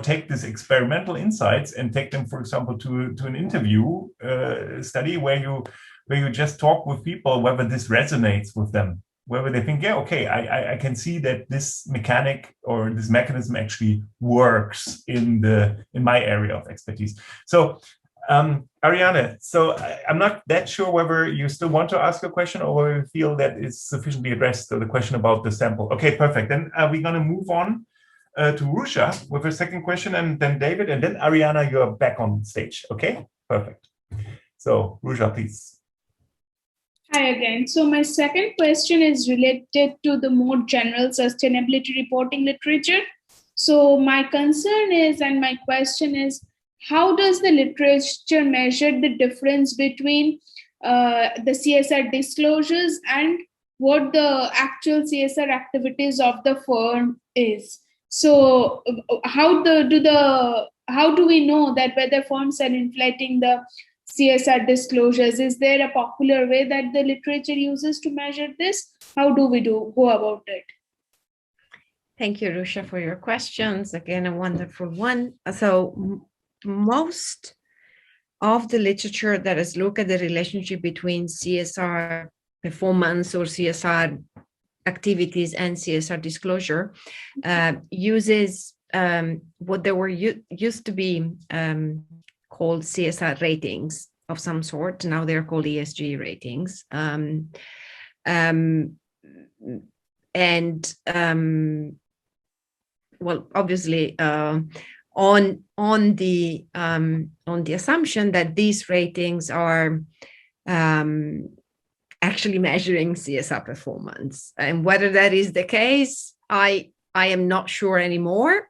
take these experimental insights and take them, for example, to an interview study where you just talk with people whether this resonates with them, whether they think, yeah, okay, I can see that this mechanic or this mechanism actually works in my area of expertise. So. Ariane, so I'm not that sure whether you still want to ask a question or whether you feel that it's sufficiently addressed, the question about the sample. Okay, perfect. Then we're going to move on to Rusha with her second question, and then David, and then Ariane, you're back on stage. Okay, perfect. So Rusha, please. Hi again. So my second question is related to the more general sustainability reporting literature. So my concern is, and my question is, how does the literature measure the difference between the CSR disclosures and what the actual CSR activities of the firm is? So how do we know that whether firms are inflating the CSR disclosures? Is there a popular way that the literature uses to measure this? How do we go about it? Thank you, Rusha, for your questions. Again, a wonderful one. So most of the literature that has looked at the relationship between CSR performance or CSR activities and CSR disclosure uses what there were used to be called CSR ratings of some sort. Now they're called ESG ratings. Well, obviously, on the assumption that these ratings are actually measuring CSR performance, and whether that is the case, I am not sure anymore.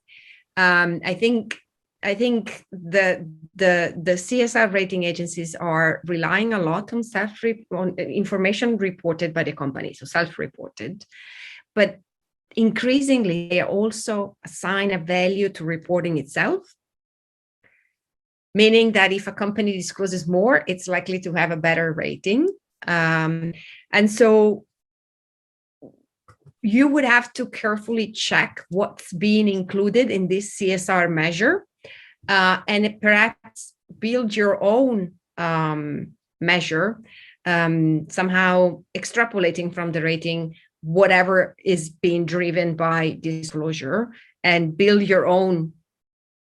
I think the CSR rating agencies are relying a lot on information reported by the company, so self-reported, but increasingly, they also assign a value to reporting itself, meaning that if a company discloses more, it's likely to have a better rating. And so you would have to carefully check what's being included in this CSR measure and perhaps build your own measure, somehow extrapolating from the rating whatever is being driven by disclosure, and build your own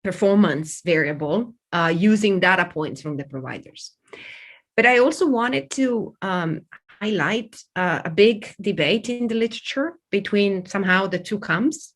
performance variable using data points from the providers. But I also wanted to highlight a big debate in the literature between somehow the two camps.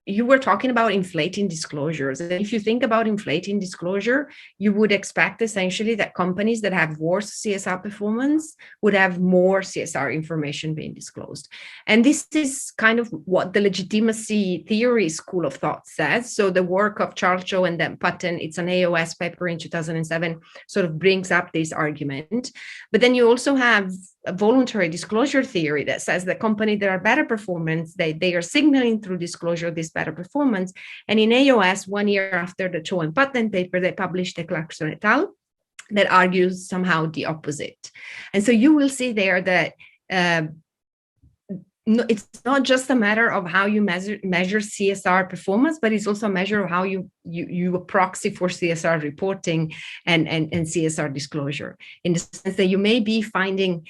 You were talking about inflating disclosures. And if you think about inflating disclosure, you would expect essentially that companies that have worse CSR performance would have more CSR information being disclosed. And this is kind of what the legitimacy theory school of thought says. So the work of Charles Cho and Dan Putton, it's an AOS paper in 2007, sort of brings up this argument. But then you also have a voluntary disclosure theory that says that companies that are better performance, they are signaling through disclosure this better performance. And in AOS, 1 year after the Cho and Putnam paper, they published the Clarkson et al. That argues somehow the opposite. And so you will see there that it's not just a matter of how you measure CSR performance, but it's also a measure of how you proxy for CSR reporting and CSR disclosure, in the sense that you may be finding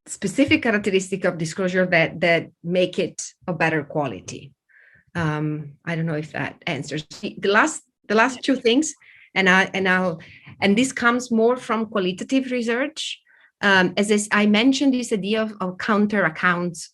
specific characteristic of disclosure that make it a better quality. I don't know if that answers the last two things, and this comes more from qualitative research. As I mentioned, this idea of counter accounts,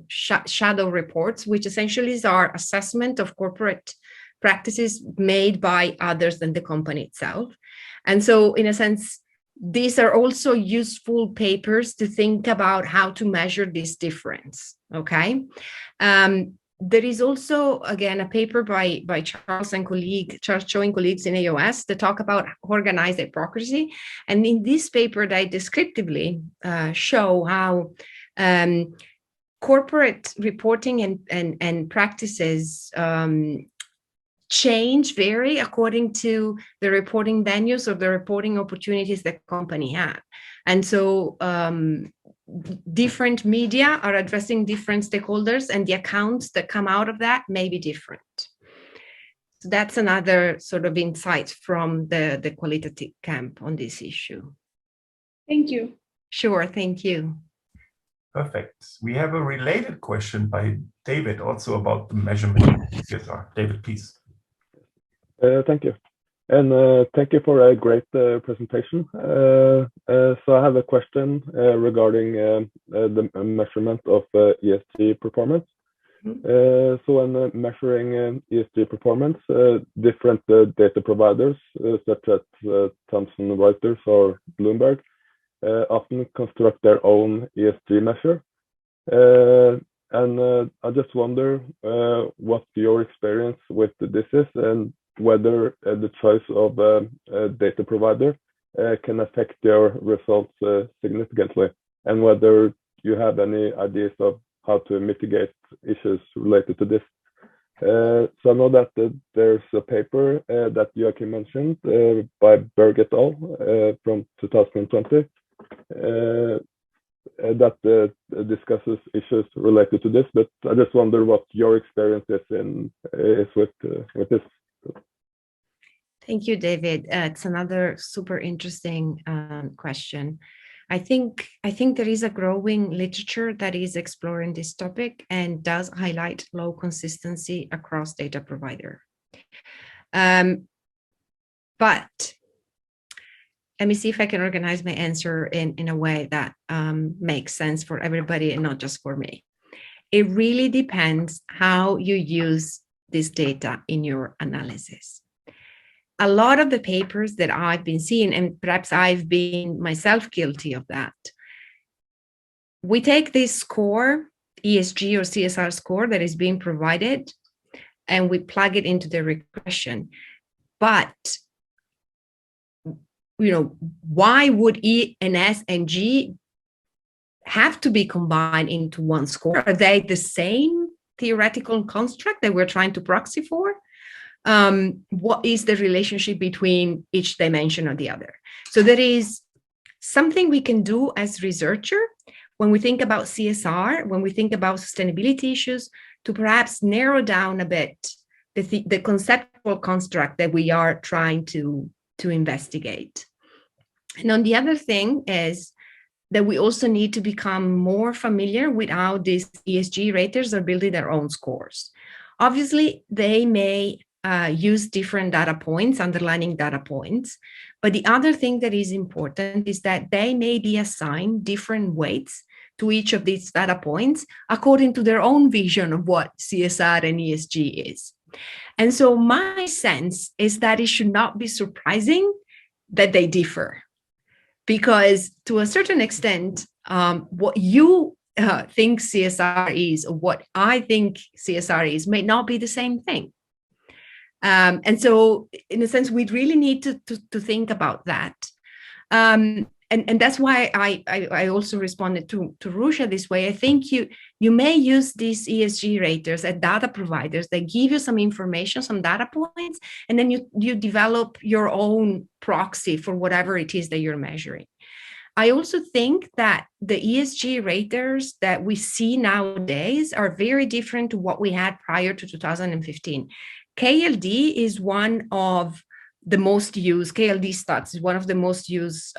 shadow reports, which essentially is our assessment of corporate practices made by others than the company itself. And so, in a sense, these are also useful papers to think about how to measure this difference. Okay. There is also, again, a paper by Charles Cho and colleagues in AOS that talk about organized hypocrisy. And in this paper, they descriptively show how corporate reporting and practices vary according to the reporting venues or the reporting opportunities the company have. And so different media are addressing different stakeholders, and the accounts that come out of that may be different. So that's another sort of insight from the qualitative camp on this issue. Thank you. Sure, thank you. Perfect. We have a related question by David, also about the measurement of CSR. David, please. Thank you. And thank you for a great presentation. So I have a question regarding the measurement of ESG performance. So when measuring ESG performance, different data providers such as Thomson Reuters or Bloomberg often construct their own ESG measure. And I just wonder what your experience with this is, and whether the choice of a data provider can affect your results significantly, and whether you have any ideas of how to mitigate issues related to this. So I know that there's a paper that Joachim mentioned by Berg et al. From 2020 that discusses issues related to this, but I just wonder what your experience is with this. Thank you, David. It's another super interesting question. I think there is a growing literature that is exploring this topic and does highlight low consistency across data provider. But let me see if I can organize my answer in a way that makes sense for everybody and not just for me. It really depends how you use this data in your analysis. A lot of the papers that I've been seeing, and perhaps I've been myself guilty of that, we take this score, ESG or CSR score that is being provided, and we plug it into the regression. But, you know, why would E and S and G have to be combined into one score? Are they the same theoretical construct that we're trying to proxy for? What is the relationship between each dimension or the other? So there is something we can do as researcher when we think about CSR, when we think about sustainability issues, to perhaps narrow down a bit the conceptual construct that we are trying to investigate. And on the other thing is that we also need to become more familiar with how these ESG raters are building their own scores. Obviously, they may use different data points, underlining data points. But the other thing that is important is that they may be assigned different weights to each of these data points according to their own vision of what CSR and ESG is. And so my sense is that it should not be surprising that they differ, because to a certain extent, what you think CSR is or what I think CSR is may not be the same thing. And so, in a sense, we really need to think about that. And that's why I also responded to Rusha this way. I think you may use these ESG raters as data providers that give you some information, some data points, and then you develop your own proxy for whatever it is that you're measuring. I also think that the ESG raters that we see nowadays are very different to what we had prior to 2015. KLD is one of the most used, KLD stats is one of the most used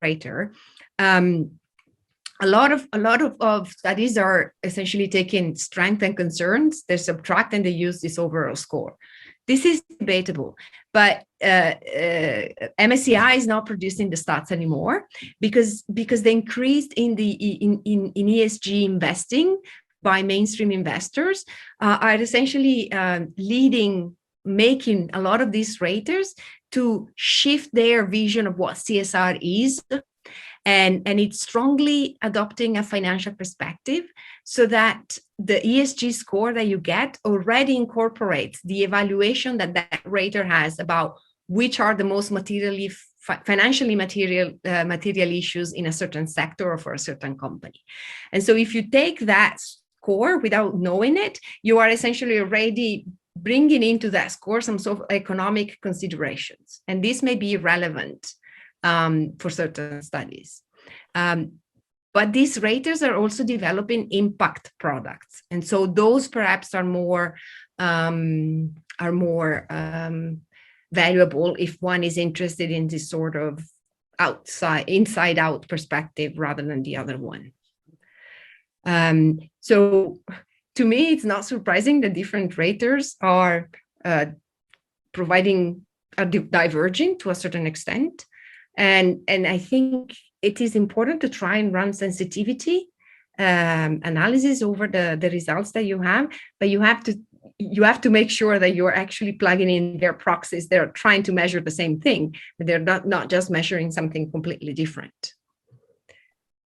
rater. A lot of studies are essentially taking strengths and concerns, they subtract and they use this overall score. This is debatable, but MSCI is not producing the stats anymore because the increase in ESG investing by mainstream investors are essentially making a lot of these raters to shift their vision of what CSR is. And it's strongly adopting a financial perspective so that the ESG score that you get already incorporates the evaluation that rater has about which are the most financially material issues in a certain sector or for a certain company. And so if you take that score without knowing it, you are essentially already bringing into that score some sort of economic considerations. And this may be relevant for certain studies. But these raters are also developing impact products. And so those perhaps are more valuable if one is interested in this sort of inside out perspective rather than the other one. So to me, it's not surprising that different raters are diverging to a certain extent. And I think it is important to try and run sensitivity analysis over the results that you have, but you have to make sure that you're actually plugging in their proxies. They're trying to measure the same thing, but they're not just measuring something completely different.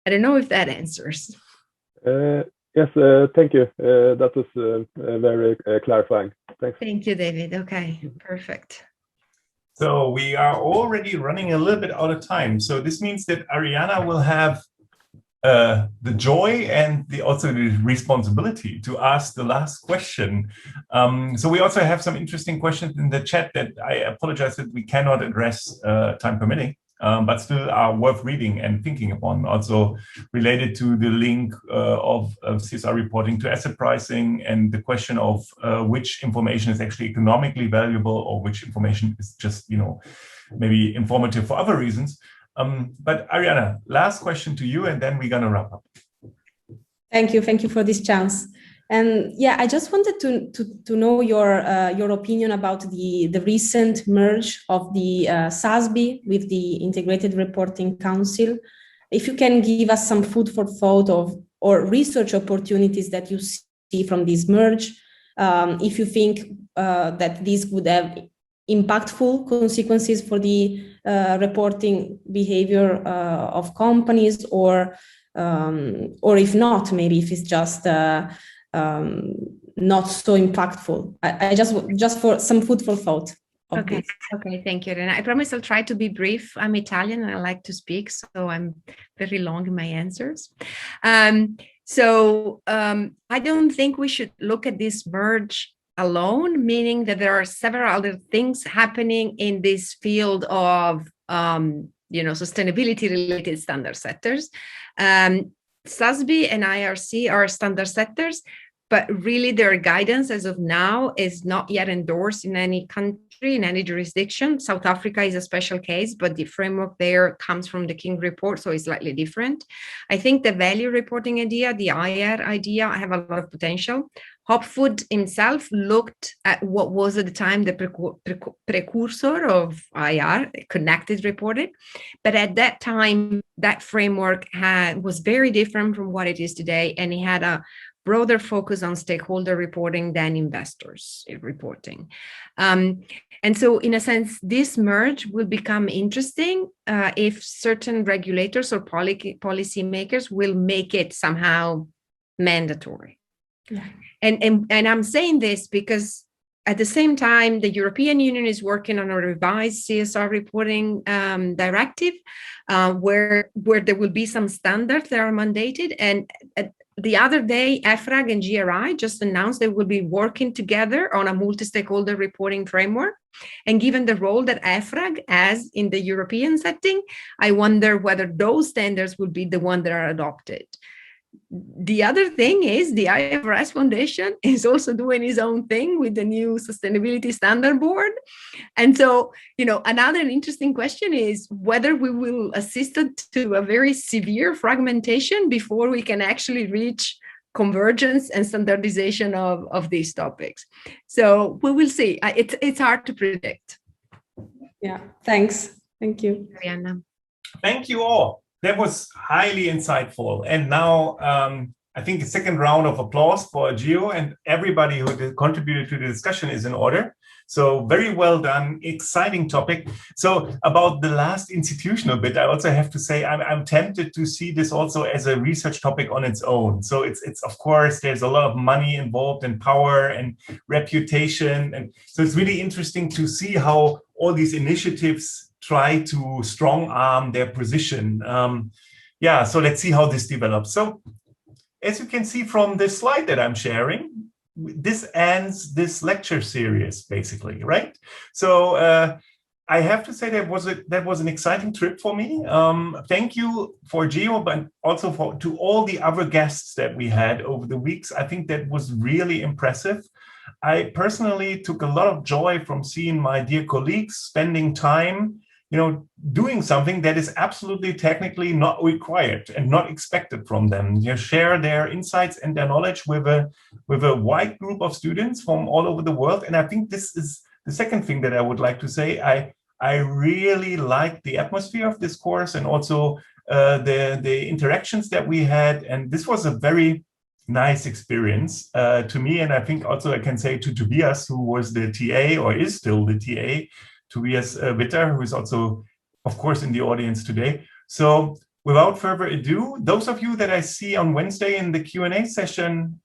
I don't know if that answers. Yes, thank you. That was very clarifying. Thanks. Thank you, David. Okay, perfect. So we are already running a little bit out of time. So this means that Arianna will have the joy and also the responsibility to ask the last question. So we also have some interesting questions in the chat that I apologize that we cannot address time permitting, but still are worth reading and thinking upon. Also related to the link of CSR reporting to asset pricing and the question of which information is actually economically valuable or which information is just, maybe informative for other reasons. But Arianna, last question to you, and then we're going to wrap up. Thank you for this chance. And yeah, I just wanted to know your opinion about the recent merge of the SASB with the Integrated Reporting Council. If you can give us some food for thought or research opportunities that you see from this merge, if you think that this would have impactful consequences for the reporting behavior of companies, or if not, maybe if it's just not so impactful. I just for some food for thought. Okay, thank you, Irene. I promise I'll try to be brief. I'm Italian and I like to speak, so I'm very long in my answers. I don't think we should look at this merge alone, meaning that there are several other things happening in this field of sustainability related standard setters. SASB and IRC are standard setters, but really their guidance as of now is not yet endorsed in any country, in any jurisdiction. South Africa is a special case, but the framework there comes from the King report, so it's slightly different. I think the value reporting idea, the IR idea, have a lot of potential. Hopfood himself looked at what was at the time the precursor of IR, connected reporting, but at that time, that framework was very different from what it is today, and it had a broader focus on stakeholder reporting than investors reporting. And so in a sense, this merge will become interesting if certain regulators or policy makers will make it somehow mandatory. Yeah. And I'm saying this because at the same time, the European Union is working on a revised CSR reporting directive where there will be some standards that are mandated. And the other day, EFRAG and GRI just announced they will be working together on a multi-stakeholder reporting framework. And given the role that EFRAG has in the European setting, I wonder whether those standards will be the ones that are adopted. The other thing is the IFRS Foundation is also doing its own thing with the new Sustainability Standard Board. And so, another interesting question is whether we will assist to a very severe fragmentation before we can actually reach convergence and standardization of these topics. So we will see. It's hard to predict. Yeah, thanks. Thank you. Arianna. Thank you all. That was highly insightful. And now I think the second round of applause for Gio and everybody who contributed to the discussion is in order. So very well done, exciting topic. So about the last institutional bit, I also have to say I'm tempted to see this also as a research topic on its own. So it's of course, there's a lot of money involved and power and reputation. And so it's really interesting to see how all these initiatives try to strong arm their position. So let's see how this develops. So as you can see from this slide that I'm sharing, this ends this lecture series, basically, right? So I have to say that was an exciting trip for me. Thank you for Gio, but also to all the other guests that we had over the weeks. I think that was really impressive. I personally took a lot of joy from seeing my dear colleagues spending time, doing something that is absolutely technically not required and not expected from them. Share their insights and their knowledge with a wide group of students from all over the world. And I think this is the second thing that I would like to say. I really liked the atmosphere of this course and also the interactions that we had. And this was a very nice experience to me. And I think also I can say to Tobias, who was the TA or is still the TA, Tobias Witter, who is also, of course, in the audience today. So without further ado, those of you that I see on Wednesday in the Q&A session,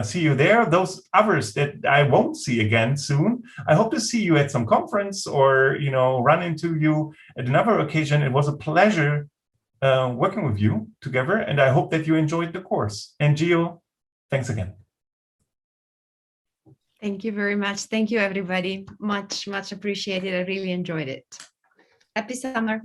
see you there. Those others that I won't see again soon, I hope to see you at some conference or, run into you at another occasion. It was a pleasure working with you together, and I hope that you enjoyed the course. And Gio, thanks again. Thank you very much. Thank you, everybody. Much, much appreciated. I really enjoyed it. Happy summer.